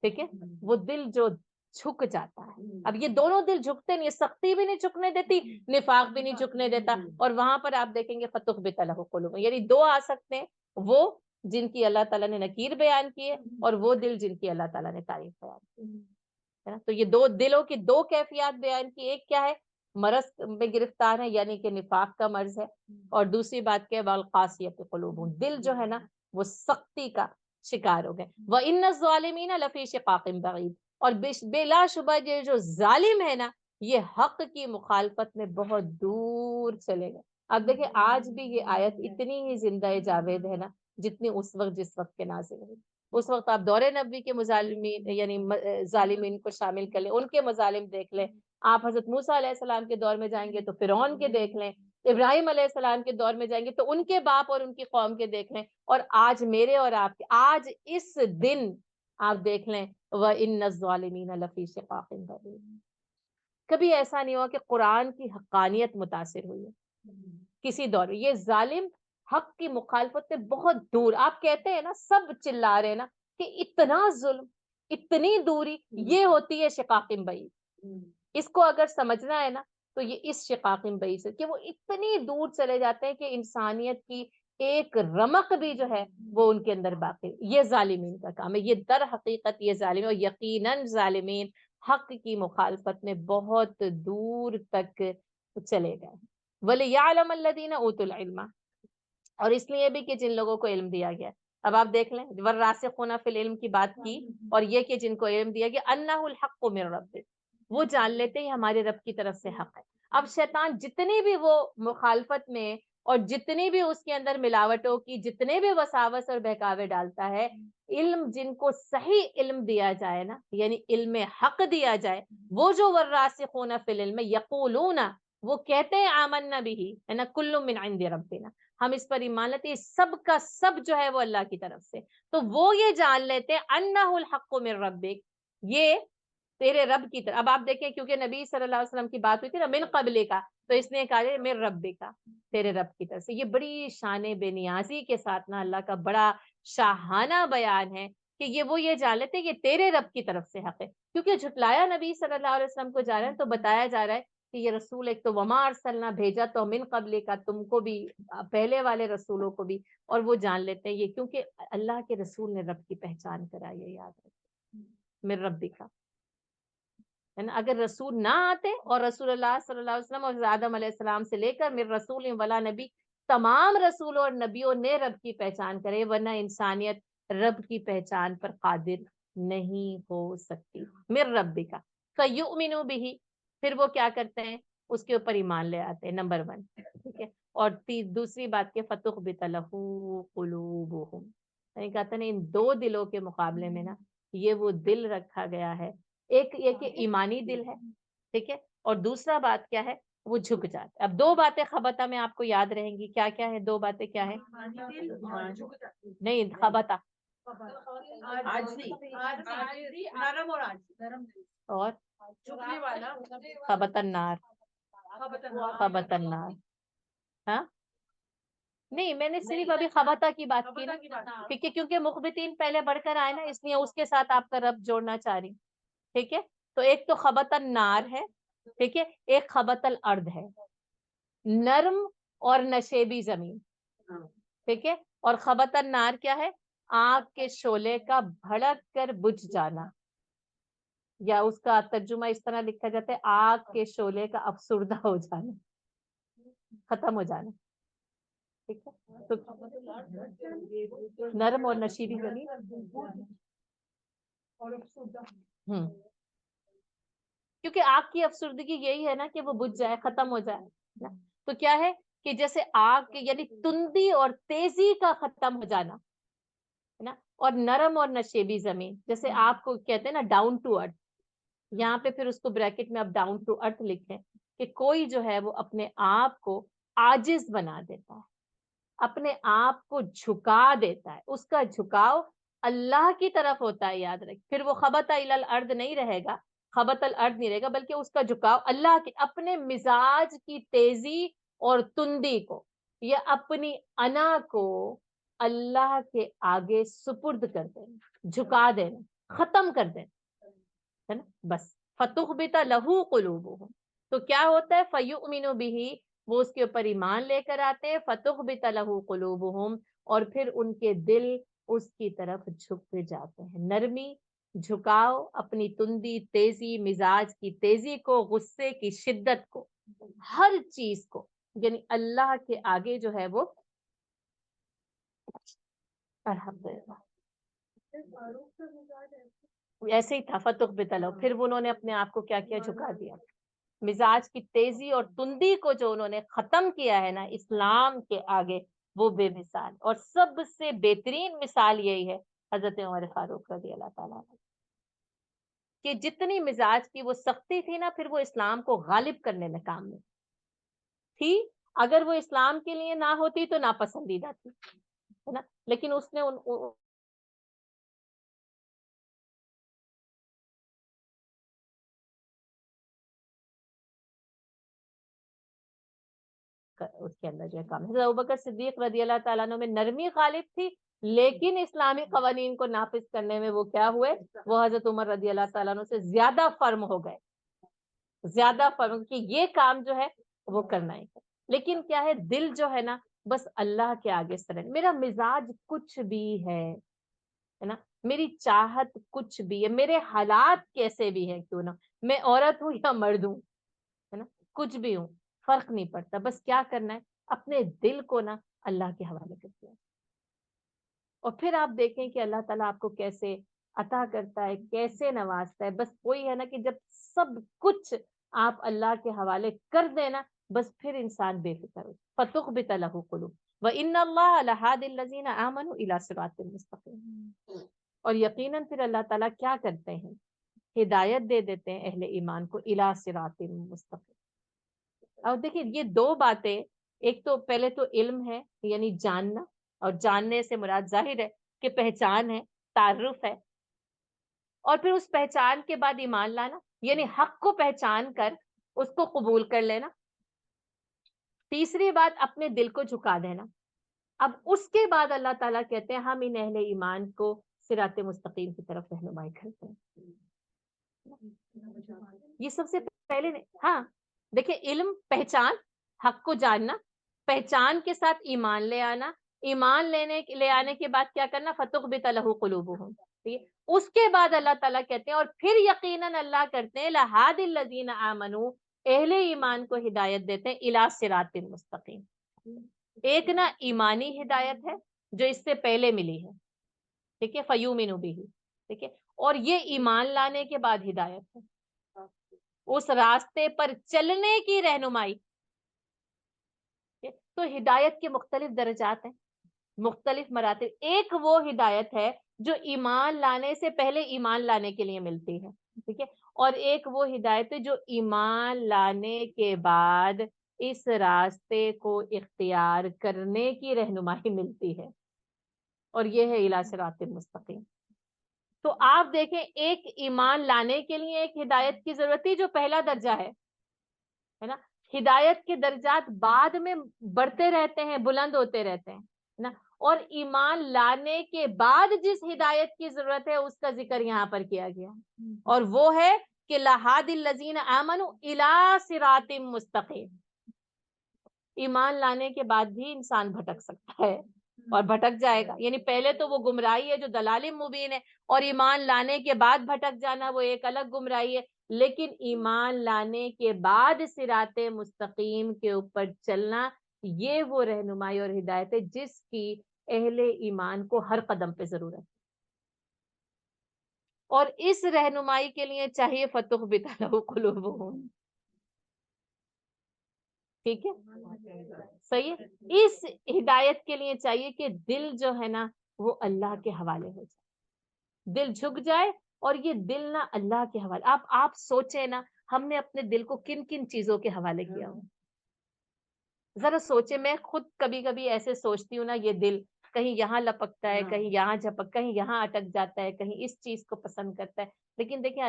ٹھیک ہے، وہ دل جو جھک جاتا ہے. اب یہ دونوں دل جھکتے نہیں، سختی بھی نہیں جھکنے دیتی، نفاق بھی نہیں جھکنے دیتا. اور وہاں پر آپ دیکھیں گے فَتُخْبِتَ لَهُ قُلُوبُهُمْ، یعنی دو آ سکتے ہیں، وہ جن کی اللہ تعالیٰ نے نکیر بیان کی ہے، اور وہ دل جن کی اللہ تعالیٰ نے تعریف بیان کی ہے نا. تو یہ دو دلوں کی دو کیفیات بیان کی. ایک کیا ہے، مرض میں گرفتار ہے یعنی کہ نفاق کا مرض ہے، اور دوسری بات کیا ہے، وَالْقَاسِيَةِ قُلُوبُهُمْ، دل جو ہے نا وہ سختی کا شکار ہو گئے. وَإِنَّ الظَّالِمِينَ لَفِي شِقَاقٍ بَعِيدٍ، اور بلا شبہ یہ جو ظالم ہے نا یہ حق کی مخالفت میں بہت دور چلے گئے. اب دیکھیں آج بھی یہ آیت اتنی ہی زندہ جاوید ہے نا جتنی اس وقت جس وقت کے نازل ہوئی. اس وقت آپ دور نبوی کے مظالمین یعنی ظالمین کو شامل کر لیں، ان کے مظالم دیکھ لیں. آپ حضرت موسیٰ علیہ السلام کے دور میں جائیں گے تو فرعون کے دیکھ لیں، ابراہیم علیہ السلام کے دور میں جائیں گے تو ان کے باپ اور ان کی قوم کے دیکھ لیں، اور آج میرے اور آپ کے آج اس دن آپ دیکھ لیں وَإِنَّ الظَّالِمِينَ لَفِي شِقَاقٍ بَعِيدٍ. کبھی ایسا نہیں ہوا کہ قرآن کی حقانیت متاثر ہوئی ہے کسی دور میں. یہ ظالم حق کی مخالفت سے بہت دور. آپ کہتے ہیں نا سب چلا رہے ہیں نا کہ اتنا ظلم، اتنی دوری، یہ ہوتی ہے شقاق بعید. اس کو اگر سمجھنا ہے نا تو یہ اس شقاق بعید سے کہ وہ اتنی دور چلے جاتے ہیں کہ انسانیت کی ایک رمق بھی جو ہے وہ ان کے اندر باقی. یہ ظالمین کا کام ہے. یہ در حقیقت یہ ظالم، اور یقیناً ظالمین حق کی مخالفت میں بہت دور تک چلے گئے. وَلِيَعْلَمَ الَّذِينَ أُوتُوا الْعِلْمَ، اور اس لیے بھی کہ جن لوگوں کو علم دیا گیا. اب آپ دیکھ لیں وَالرَّاسِخُونَ فِي الْعِلْمِ کی بات کی، اور یہ کہ جن کو علم دیا گیا أَنَّهُ الْحَقُّ مِنْ رَبِّكَ، وہ جان لیتے ہیں ہمارے رب کی طرف سے حق ہے. اب شیطان جتنی بھی وہ مخالفت میں اور جتنی بھی اس کے اندر ملاوٹوں کی جتنے بھی وساوس اور بہکاوے ڈالتا ہے، علم جن کو صحیح علم دیا جائے نا یعنی علم حق دیا جائے، وہ جو والراسخون فی العلم یقولون، وہ کہتے ہیں آمنا بھی ہے نا کل من عند ربنا، ہم اس پر ایمان لیتے ہیں سب کا سب جو ہے وہ اللہ کی طرف سے. تو وہ یہ جان لیتے انہ الحق من ربک، یہ تیرے رب کی طرف. اب آپ دیکھیں کیونکہ نبی صلی اللہ علیہ وسلم کی بات ہوئی تھی نا من قبل کا، تو اس نے کہا من رب کا، تیرے رب کی طرف سے. یہ بڑی شان بے نیازی کے ساتھ نا اللہ کا بڑا شاہانہ بیان ہے کہ یہ جان لیتے یہ تیرے رب کی طرف سے حق ہے، کیونکہ جھٹلایا نبی صلی اللہ علیہ وسلم کو جا رہا ہے تو بتایا جا رہا ہے کہ یہ رسول ایک تو وما ارسلنا بھیجا تو من قبل کا، تم کو بھی پہلے والے رسولوں کو بھی، اور وہ جان لیتے ہیں یہ کیونکہ اللہ کے رسول نے رب کی پہچان کرائی ہے، یاد رکھیں من ربی کا ہے نا۔ اگر رسول نہ آتے اور رسول اللہ صلی اللہ علیہ وسلم اور آدم علیہ السلام سے لے کر من رسول ولا نبی، تمام رسولوں اور نبیوں نے رب کی پہچان کرے، ورنہ انسانیت رب کی پہچان پر قادر نہیں ہو سکتی۔ من ربی کا فیؤمنوا بہ، پھر وہ کیا کرتے ہیں اس کے اوپر ایمان لے آتے ہیں، نمبر 1، ٹھیک ہے۔ اور دوسری بات کہ فتخبت لہ قلوبہم، یعنی کہتے ہیں ان دو دلوں کے مقابلے میں نا یہ وہ دل رکھا گیا ہے، ایک یہ کہ ایمانی دل ہے، ٹھیک ہے، اور دوسرا بات کیا ہے وہ جھک جاتا ہے۔ اب دو باتیں خبطہ میں آپ کو یاد رہیں گی، کیا کیا ہے دو باتیں کیا ہے؟ نہیں خبطہ اور خبط النار، خبط النار، ہاں نہیں میں نے صرف ابھی خبطہ کی بات کی نا، کیونکہ مخبتین پہلے بڑھ کر آئے نا، اس لیے اس کے ساتھ آپ کا رب جوڑنا چاہ رہی، ٹھیک ہے۔ تو ایک تو خبط النار ہے، ٹھیک ہے، ایک خبط الارض ہے، نرم اور نشیبی زمین، ٹھیک ہے، اور خبط النار کیا ہے؟ آگ کے شعلے کا بھڑک کر بجھ جانا، یا اس کا ترجمہ اس طرح لکھا جاتا ہے آگ کے شعلے کا افسردہ ہو جانا، ختم ہو جانا، ٹھیک ہے۔ تو نرم اور نشیبی زمین کیونکہ آگ کی افسردگی یہی ہے نا کہ وہ بجھ جائے، ختم ہو جائے، تو کیا ہے کہ جیسے آگ یعنی تندی اور تیزی کا ختم ہو جانا ہے نا، اور نرم اور نشیبی زمین جیسے آپ کو کہتے ہیں نا ڈاؤن ٹو ارتھ، یہاں پہ پھر اس کو بریکٹ میں اب ڈاؤن ٹو ارتھ لکھیں کہ کوئی جو ہے وہ اپنے آپ کو عاجز بنا دیتا ہے، اپنے آپ کو جھکا دیتا ہے، اس کا جھکاؤ اللہ کی طرف ہوتا ہے، یاد رکھ، پھر وہ خبط الی الارض نہیں رہے گا، خبط الارض نہیں رہے گا، بلکہ اس کا جھکاؤ اللہ کے اپنے مزاج کی تیزی اور تندی کو یا اپنی انا کو اللہ کے آگے سپرد کر دینا، جھکا دینا، ختم کر دینا، ہے نا، بس فتخبت لہ قلوبہم، تو کیا ہوتا ہے فیؤمنوا بہ، وہ اس کے اوپر ایمان لے کر آتے ہیں، فتخبت لہ قلوبہم، اور پھر ان کے دل اس کی طرف جھک جاتے ہیں، نرمی، جھکاؤ، اپنی تندی، تیزی، مزاج کی تیزی کو، غصے کی شدت کو، ہر چیز کو، یعنی اللہ کے آگے جو ہے وہ الحمدللہ ایسے ہی تھا فتخبت لہ، پھر انہوں نے اپنے آپ کو کیا کیا؟ جھکا دیا، مزاج کی تیزی اور تندی کو جو انہوں نے ختم کیا ہے نا اسلام کے آگے، وہ بے مثال، اور سب سے بہترین مثال یہی ہے حضرت عمر فاروق رضی اللہ تعالیٰ عنہ، کہ جتنی مزاج کی وہ سختی تھی نا پھر وہ اسلام کو غالب کرنے میں کام میں تھی، اگر وہ اسلام کے لیے نہ ہوتی تو ناپسندیدہ تھی، ہے نا، لیکن اس نے اس کے اندر جو ہے کام، حضرت ابوبکر صدیق رضی اللہ تعالیٰ عنہ میں نرمی غالب تھی، لیکن اسلامی قوانین کو نافذ کرنے میں وہ کیا ہوئے؟ وہ حضرت عمر رضی اللہ تعالیٰ عنہ سے زیادہ فرم ہو گئے، زیادہ فرم، کہ یہ کام جو ہے وہ کرنا ہی ہے، لیکن کیا ہے دل جو ہے نا بس اللہ کے آگے سرنڈر، میرا مزاج کچھ بھی ہے نا، میری چاہت کچھ بھی ہے، میرے حالات کیسے بھی ہیں کیوں نہ، میں عورت ہوں یا مرد ہوں، ہے نا، کچھ بھی ہوں، فرق نہیں پڑتا، بس کیا کرنا ہے اپنے دل کو نا اللہ کے حوالے کر دیا، اور پھر آپ دیکھیں کہ اللہ تعالیٰ آپ کو کیسے عطا کرتا ہے، کیسے نوازتا ہے، بس وہی ہے نا کہ جب سب کچھ آپ اللہ کے حوالے کر دینا بس پھر انسان بے فکر ہو، فتخبت لہ قلوب وَإِنَّ اللَّهَ لَهَادِ الَّذِينَ آمَنُوا إِلَىٰ صِرَاطٍ مُسْتَقِيمٍ، اور یقیناً پھر اللہ تعالیٰ کیا کرتے ہیں؟ ہدایت دے دیتے ہیں اہل ایمان کو إِلَىٰ صِرَاطٍ مُسْتَقِيمٍ۔ اور دیکھیں یہ دو باتیں، ایک تو پہلے تو علم ہے یعنی جاننا، اور جاننے سے مراد ظاہر ہے کہ پہچان ہے، تعارف ہے، اور پھر اس پہچان کے بعد ایمان لانا یعنی حق کو پہچان کر اس کو قبول کر لینا، تیسری بات اپنے دل کو جھکا دینا۔ اب اس کے بعد اللہ تعالیٰ کہتے ہیں ہم ان اہل ایمان کو صراط مستقیم کی طرف رہنمائی کرتے ہیں. یہ سب سے پہلے ہاں دیکھیں علم پہچان، حق کو جاننا، پہچان کے ساتھ ایمان لے آنا، ایمان لے آنے کے بعد کیا کرنا، فتخبت لہ قلوبہم. اس کے بعد اللہ تعالیٰ کہتے ہیں اور پھر یقیناً اللہ کرتے ہیں لہادی الذین آمنوا، اہل ایمان کو ہدایت دیتے ہیں الی صراط مستقیم. ایک نا ایمانی ہدایت ہے جو اس سے پہلے ملی ہے، ٹھیک ہے، فیؤمنوا بہ، ٹھیک ہے، اور یہ ایمان لانے کے بعد ہدایت ہے، اس راستے پر چلنے کی رہنمائی. تو ہدایت کے مختلف درجات ہیں، مختلف مراتب. ایک وہ ہدایت ہے جو ایمان لانے سے پہلے ایمان لانے کے لیے ملتی ہے، ٹھیک ہے، اور ایک وہ ہدایت ہے جو ایمان لانے کے بعد اس راستے کو اختیار کرنے کی رہنمائی ملتی ہے، اور یہ ہے الی صراط مستقیم. تو آپ دیکھیں ایک ایمان لانے کے لیے ایک ہدایت کی ضرورت ہے جو پہلا درجہ ہے نا. ہدایت کے درجات بعد میں بڑھتے رہتے ہیں، بلند ہوتے رہتے ہیں نا. اور ایمان لانے کے بعد جس ہدایت کی ضرورت ہے اس کا ذکر یہاں پر کیا گیا، اور وہ ہے کہ لہادی الذین آمنوا الی صراط مستقیم. ایمان لانے کے بعد بھی انسان بھٹک سکتا ہے اور بھٹک جائے گا، یعنی پہلے تو وہ گمراہی ہے جو دلال مبین ہے، اور ایمان لانے کے بعد بھٹک جانا وہ ایک الگ گمراہی ہے. لیکن ایمان لانے کے بعد صراط مستقیم کے اوپر چلنا، یہ وہ رہنمائی اور ہدایت ہے جس کی اہل ایمان کو ہر قدم پہ ضرورت ہے. اور اس رہنمائی کے لیے چاہیے فتخبت لہ قلوبہم، ٹھیک ہے، صحیح ہے. اس ہدایت کے لیے چاہیے کہ دل جو ہے نا وہ اللہ کے حوالے ہو جائے، دل جھک جائے، اور یہ دل نا اللہ کے حوالے. آپ سوچیں نا ہم نے اپنے دل کو کن کن چیزوں کے حوالے کیا ہو، ذرا سوچیں. میں خود کبھی کبھی ایسے سوچتی ہوں نا، یہ دل کہیں یہاں لپکتا ہے، کہیں یہاں جھپک، کہیں یہاں اٹک جاتا ہے، کہیں اس چیز کو پسند کرتا ہے. لیکن دیکھیں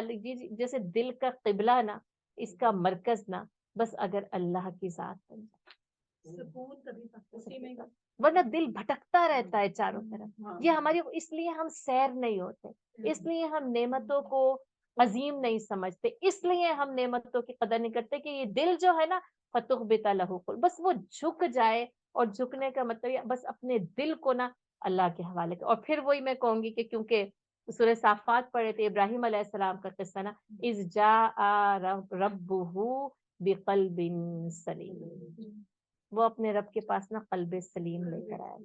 جیسے دل کا قبلہ نا، اس کا مرکز نا بس اگر اللہ کی ذات بن جائے، ورنہ دل بھٹکتا رہتا ہے چاروں طرف. یہ ہماری، اس لیے ہم سیر نہیں ہوتے، اس لیے ہم نعمتوں کو عظیم نہیں سمجھتے، اس لیے ہم نعمتوں کی قدر نہیں کرتے کہ یہ دل جو ہے نا فتخبت لہ قلوبہم، بس وہ جھک جائے. اور جھکنے کا مطلب بس اپنے دل کو نا اللہ کے حوالے کا. اور پھر وہی میں کہوں گی کہ کیونکہ سورہ صافات پڑھے تھے ابراہیم علیہ السلام کا قصہ نا، اذ جاء ربہ بقلب سلیم، وہ اپنے رب کے پاس نا قلب سلیم لے کر آیا،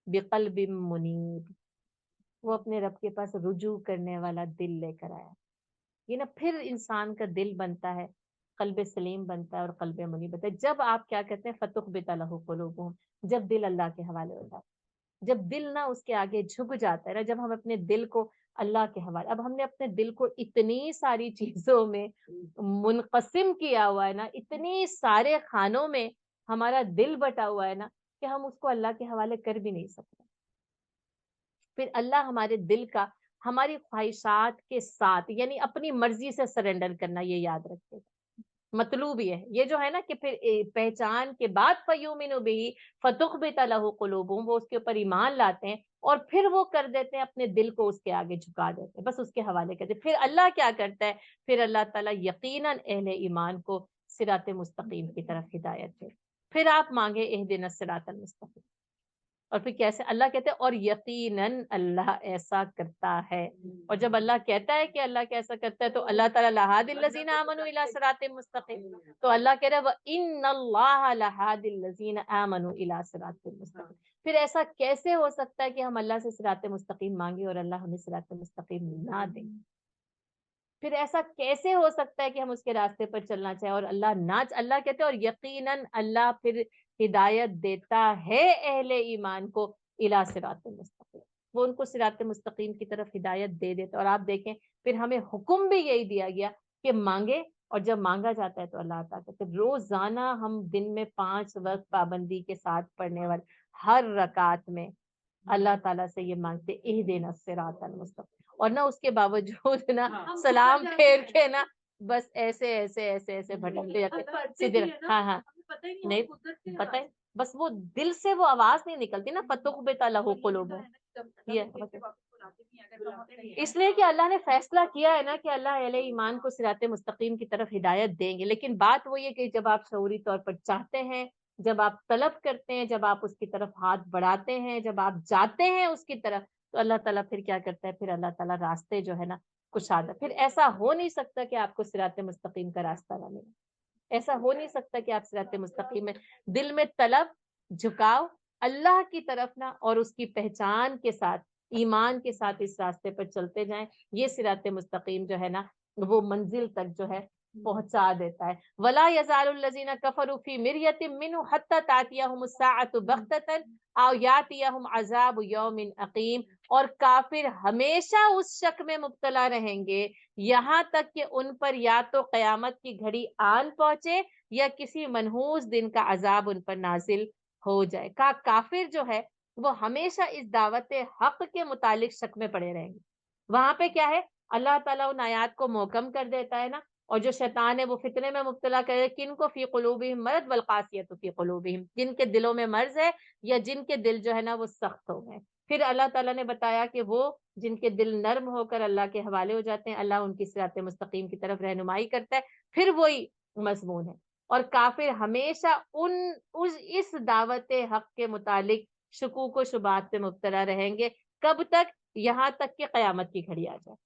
بقلب منیب، وہ اپنے رب کے پاس رجوع کرنے والا دل لے کر آیا. یہ نا پھر انسان کا دل بنتا ہے، قلب سلیم بنتا ہے اور قلب منیب بنتا ہے جب آپ کیا کہتے ہیں فتخبت لہ قلوبہم، جب دل اللہ کے حوالے ہوتا ہے، جب دل نا اس کے آگے جھک جاتا ہے نا، جب ہم اپنے دل کو اللہ کے حوالے. اب ہم نے اپنے دل کو اتنی ساری چیزوں میں منقسم کیا ہوا ہے نا، اتنی سارے خانوں میں ہمارا دل بٹا ہوا ہے نا کہ ہم اس کو اللہ کے حوالے کر بھی نہیں سکتے. پھر اللہ ہمارے دل کا ہماری خواہشات کے ساتھ، یعنی اپنی مرضی سے سرنڈر کرنا، یہ یاد رکھے مطلوب یہ ہے. یہ جو ہے نا کہ پھر پہچان کے بعد فیؤمنوا بہ فتخبت لہ قلوبہم، وہ اس کے اوپر ایمان لاتے ہیں اور پھر وہ کر دیتے ہیں اپنے دل کو اس کے آگے جھکا دیتے ہیں، بس اس کے حوالے کرتے ہیں. پھر اللہ کیا کرتا ہے، پھر اللہ تعالیٰ یقیناً اہل ایمان کو صراط مستقیم کی طرف ہدایت دے. پھر آپ مانگے اہدنا الصراط المستقیم. اور پھر کیسے اللہ کہتے ہیں اور یقیناً اللہ ایسا کرتا ہے. اور جب اللہ کہتا ہے کہ اللہ کیسا کرتا ہے تو اللہ تعالیٰ لہادی الذین آمنوا الی صراط مستقیم، تو اللہ کہہ رہا ہے وَإِنَّ اللَّهَ لَهَادِ الَّذِينَ آمَنُوا إِلَىٰ صِرَاطٍ مُسْتَقِيمٍ. پھر ایسا کیسے ہو سکتا ہے کہ ہم اللہ سے صراط مستقیم مانگے اور اللہ ہمیں صراط مستقیم نہ دے؟ پھر ایسا کیسے ہو سکتا ہے کہ ہم اس کے راستے پر چلنا چاہیں اور اللہ نہ، اللہ کہتے ہیں اور یقیناً اللہ پھر ہدایت دیتا ہے اہل ایمان کو الی صراط مستقیم، وہ ان کو صراط مستقیم کی طرف ہدایت دے دیتا. اور آپ دیکھیں پھر ہمیں حکم بھی یہی دیا گیا کہ مانگے، اور جب مانگا جاتا ہے تو اللہ عطا کرتے. روزانہ ہم دن میں 5 وقت پابندی کے ساتھ پڑھنے والے ہر رکعت میں اللہ تعالیٰ سے یہ مانگتے اہدنا الصراط المستقیم، اور نہ اس کے باوجود نا سلام پھیر کے نا بس ایسے ایسے ایسے ایسے بھٹکتے جاتے سیدھے. ہاں نہیں پتہ ہے بس وہ دل سے وہ آواز نہیں نکلتی نا، فتخبت لہ قلوبہم، اس لیے کہ اللہ نے فیصلہ کیا ہے نا کہ اللہ اہل ایمان کو صراط مستقیم کی طرف ہدایت دیں گے. لیکن بات وہی ہے کہ جب آپ شعوری طور پر چاہتے ہیں، جب آپ طلب کرتے ہیں، جب آپ اس کی طرف ہاتھ بڑھاتے ہیں، جب آپ جاتے ہیں اس کی طرف، تو اللہ تعالیٰ پھر کیا کرتا ہے، پھر اللہ تعالیٰ راستے جو ہے نا کشادہ. پھر ایسا ہو نہیں سکتا کہ آپ کو صراط مستقیم کا راستہ نہ ملے. ایسا ہو نہیں سکتا کہ آپ صراط مستقیم میں دل میں طلب، جھکاؤ اللہ کی طرف نہ، اور اس کی پہچان کے ساتھ، ایمان کے ساتھ اس راستے پر چلتے جائیں. یہ صراط مستقیم جو ہے نا وہ منزل تک جو ہے پہنچا دیتا ہے. ولا یزال الذین کفروا فی مریۃ منہ حتی تأتیہم الساعۃ بغتۃ او یأتیہم عذاب یوم عقیم. اور کافر ہمیشہ اس شک میں مبتلا رہیں گے یہاں تک کہ ان پر یا تو قیامت کی گھڑی آن پہنچے یا کسی منحوس دن کا عذاب ان پر نازل ہو جائے. کافر جو ہے وہ ہمیشہ اس دعوت حق کے متعلق شک میں پڑے رہیں گے. وہاں پہ کیا ہے، اللہ تعالیٰ ان آیات کو محکم کر دیتا ہے نا، اور جو شیطان ہے وہ فتنے میں مبتلا کرے. کن کو، فی قلوبہم مرض والقاسیۃ فی قلوبہم، جن کے دلوں میں مرض ہے یا جن کے دل جو ہے نا وہ سخت ہو گئے. پھر اللہ تعالیٰ نے بتایا کہ وہ جن کے دل نرم ہو کر اللہ کے حوالے ہو جاتے ہیں، اللہ ان کی صراط مستقیم کی طرف رہنمائی کرتا ہے. پھر وہی مضمون ہے. اور کافر ہمیشہ اس دعوت حق کے متعلق شکوک و شبہات میں مبتلا رہیں گے. کب تک؟ یہاں تک کہ قیامت کی گھڑی آ جائے.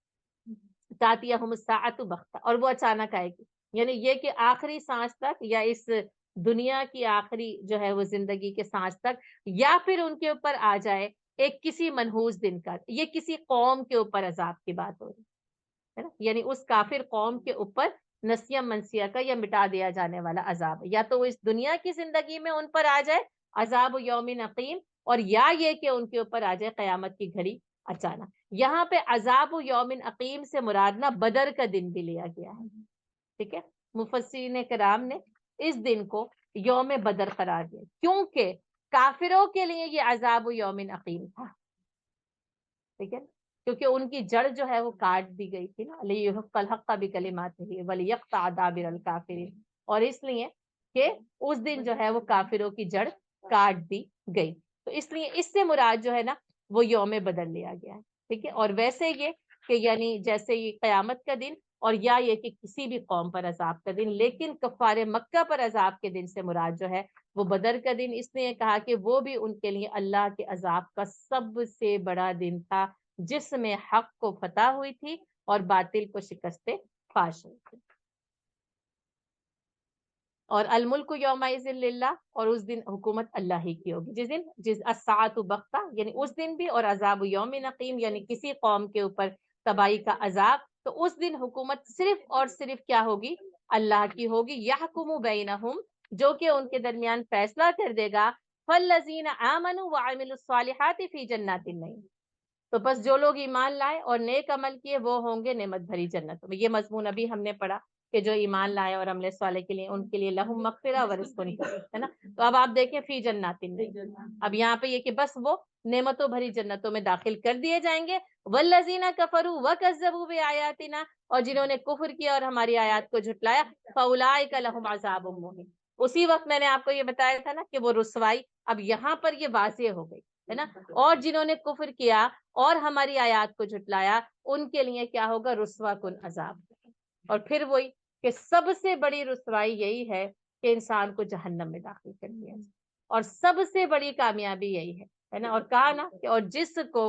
تأتیہم الساعۃ بغتۃ، اور وہ اچانک آئے گی. یعنی یہ کہ آخری سانس تک، یا اس دنیا کی آخری جو ہے وہ زندگی کے سانس تک، یا پھر ان کے اوپر آ جائے ایک کسی منحوس دن کا. یہ کسی قوم کے اوپر عذاب کی بات ہو رہی ہے نا، یعنی اس کافر قوم کے اوپر نسیہ منسیہ کا یا مٹا دیا جانے والا عذاب. یا تو وہ اس دنیا کی زندگی میں ان پر آ جائے عذاب یوم عقیم، اور یا یہ کہ ان کے اوپر آ جائے قیامت کی گھڑی اچانک. یہاں پہ عذاب یوم عقیم سے مراد نہ بدر کا دن بھی لیا گیا ہے. ٹھیک ہے، مفسرین کرام نے اس دن کو یوم بدر قرار دیا کیونکہ کافروں کے لیے یہ عذاب یوم عقیم تھا. ٹھیک ہے، کیونکہ ان کی جڑ جو ہے وہ کاٹ دی گئی تھی نا، لیحق الحق بکلماتہ ولیقطع دابر الکافرین. اور اس لیے کہ اس دن جو ہے وہ کافروں کی جڑ کاٹ دی گئی، تو اس لیے اس سے مراد جو ہے نا وہ یوم بدر لیا گیا ہے. ٹھیک ہے، اور ویسے یہ کہ یعنی جیسے یہ قیامت کا دن، اور یا یہ کہ کسی بھی قوم پر عذاب کا دن. لیکن کفار مکہ پر عذاب کے دن سے مراد جو ہے وہ بدر کا دن. اس نے کہا کہ وہ بھی ان کے لیے اللہ کے عذاب کا سب سے بڑا دن تھا، جس میں حق کو فتح ہوئی تھی اور باطل کو شکست فاش ہوئی تھی. اور الملک یومئذ للہ، اور اس دن حکومت اللہ ہی کی ہوگی. جس الساعۃ بغتہ یعنی اس دن بھی، اور عذاب یوم عقیم یعنی کسی قوم کے اوپر تباہی کا عذاب. تو اس دن حکومت صرف اور صرف کیا ہوگی؟ اللہ کی ہوگی. یحکم بینہم، جو کہ ان کے درمیان فیصلہ کر دے گا. فالذین آمنوا وعملوا الصالحات فی جنات النعیم، تو بس جو لوگ ایمان لائے اور نیک عمل کیے وہ ہوں گے نعمت بھری جنتوں میں. یہ مضمون ابھی ہم نے پڑھا کہ جو ایمان لائے اور عمل صالح کے لیے، ان کے لیے لہم مغفرہ ورزق کریم ہے نا. تو اب آپ دیکھیں فی جنات النعیم، اب یہاں پہ یہ کہ بس وہ نعمتوں بھری جنتوں میں داخل کر دیے جائیں گے. والذین کفروا وکذبوا بآیاتنا، اور جنہوں نے کفر کیا اور ہماری آیات کو جھٹلایا، فاولئک لہم عذاب مہین. اسی وقت میں نے آپ کو یہ بتایا تھا نا کہ وہ رسوائی اب یہاں پر یہ واضح ہو گئی ہے نا. اور جنہوں نے کفر کیا اور ہماری آیات کو جھٹلایا، ان کے لیے کیا ہوگا؟ رسوا کن عذاب. اور پھر وہی کہ سب سے بڑی رسوائی یہی ہے کہ انسان کو جہنم میں داخل کر دیا جائے، اور سب سے بڑی کامیابی یہی ہے نا. اور کہا نا کہ اور جس کو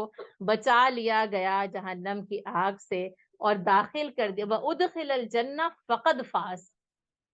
بچا لیا گیا جہنم کی آگ سے اور داخل کر دیا وَأُدْخِلَ الْجَنَّةَ فَقَدْ فَازَ،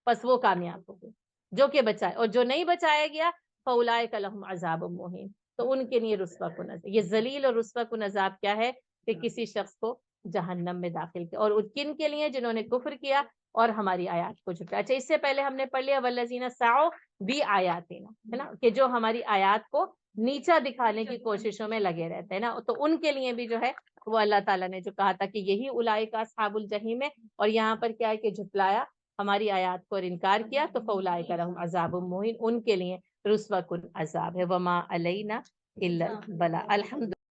پس وہ کامیاب ہو گئے جو کہ بچائے. اور جو نہیں بچایا گیا فَأُولَئِكَ لَهُمْ عَذَابٌ مُّهِينٌ، تو ان کے لیے رسوا کن عذاب. یہ ذلیل اور رسوا کن عذاب کیا ہے؟ کہ کسی شخص کو جہنم میں داخل کیا. اور کن کے لیے؟ جنہوں نے کفر کیا اور ہماری آیات کو جھٹلایا. اچھا، اس سے پہلے ہم نے پڑھ لیا والذین سعوا بآیاتنا، ہے نا، کہ جو ہماری آیات کو نیچا دکھانے کی کوششوں میں لگے رہتے ہیں نا، تو ان کے لیے بھی جو ہے وہ اللہ تعالیٰ نے جو کہا تھا کہ یہی اولئک اصحاب الجحیم ہے. اور یہاں پر کیا ہے کہ جھٹلایا ہماری آیات کو اور انکار کیا، تو فاولئک لہم عذاب مہین، ان کے لیے رسوا کن عذاب ہے. وما علینا الا البلاغ. الحمد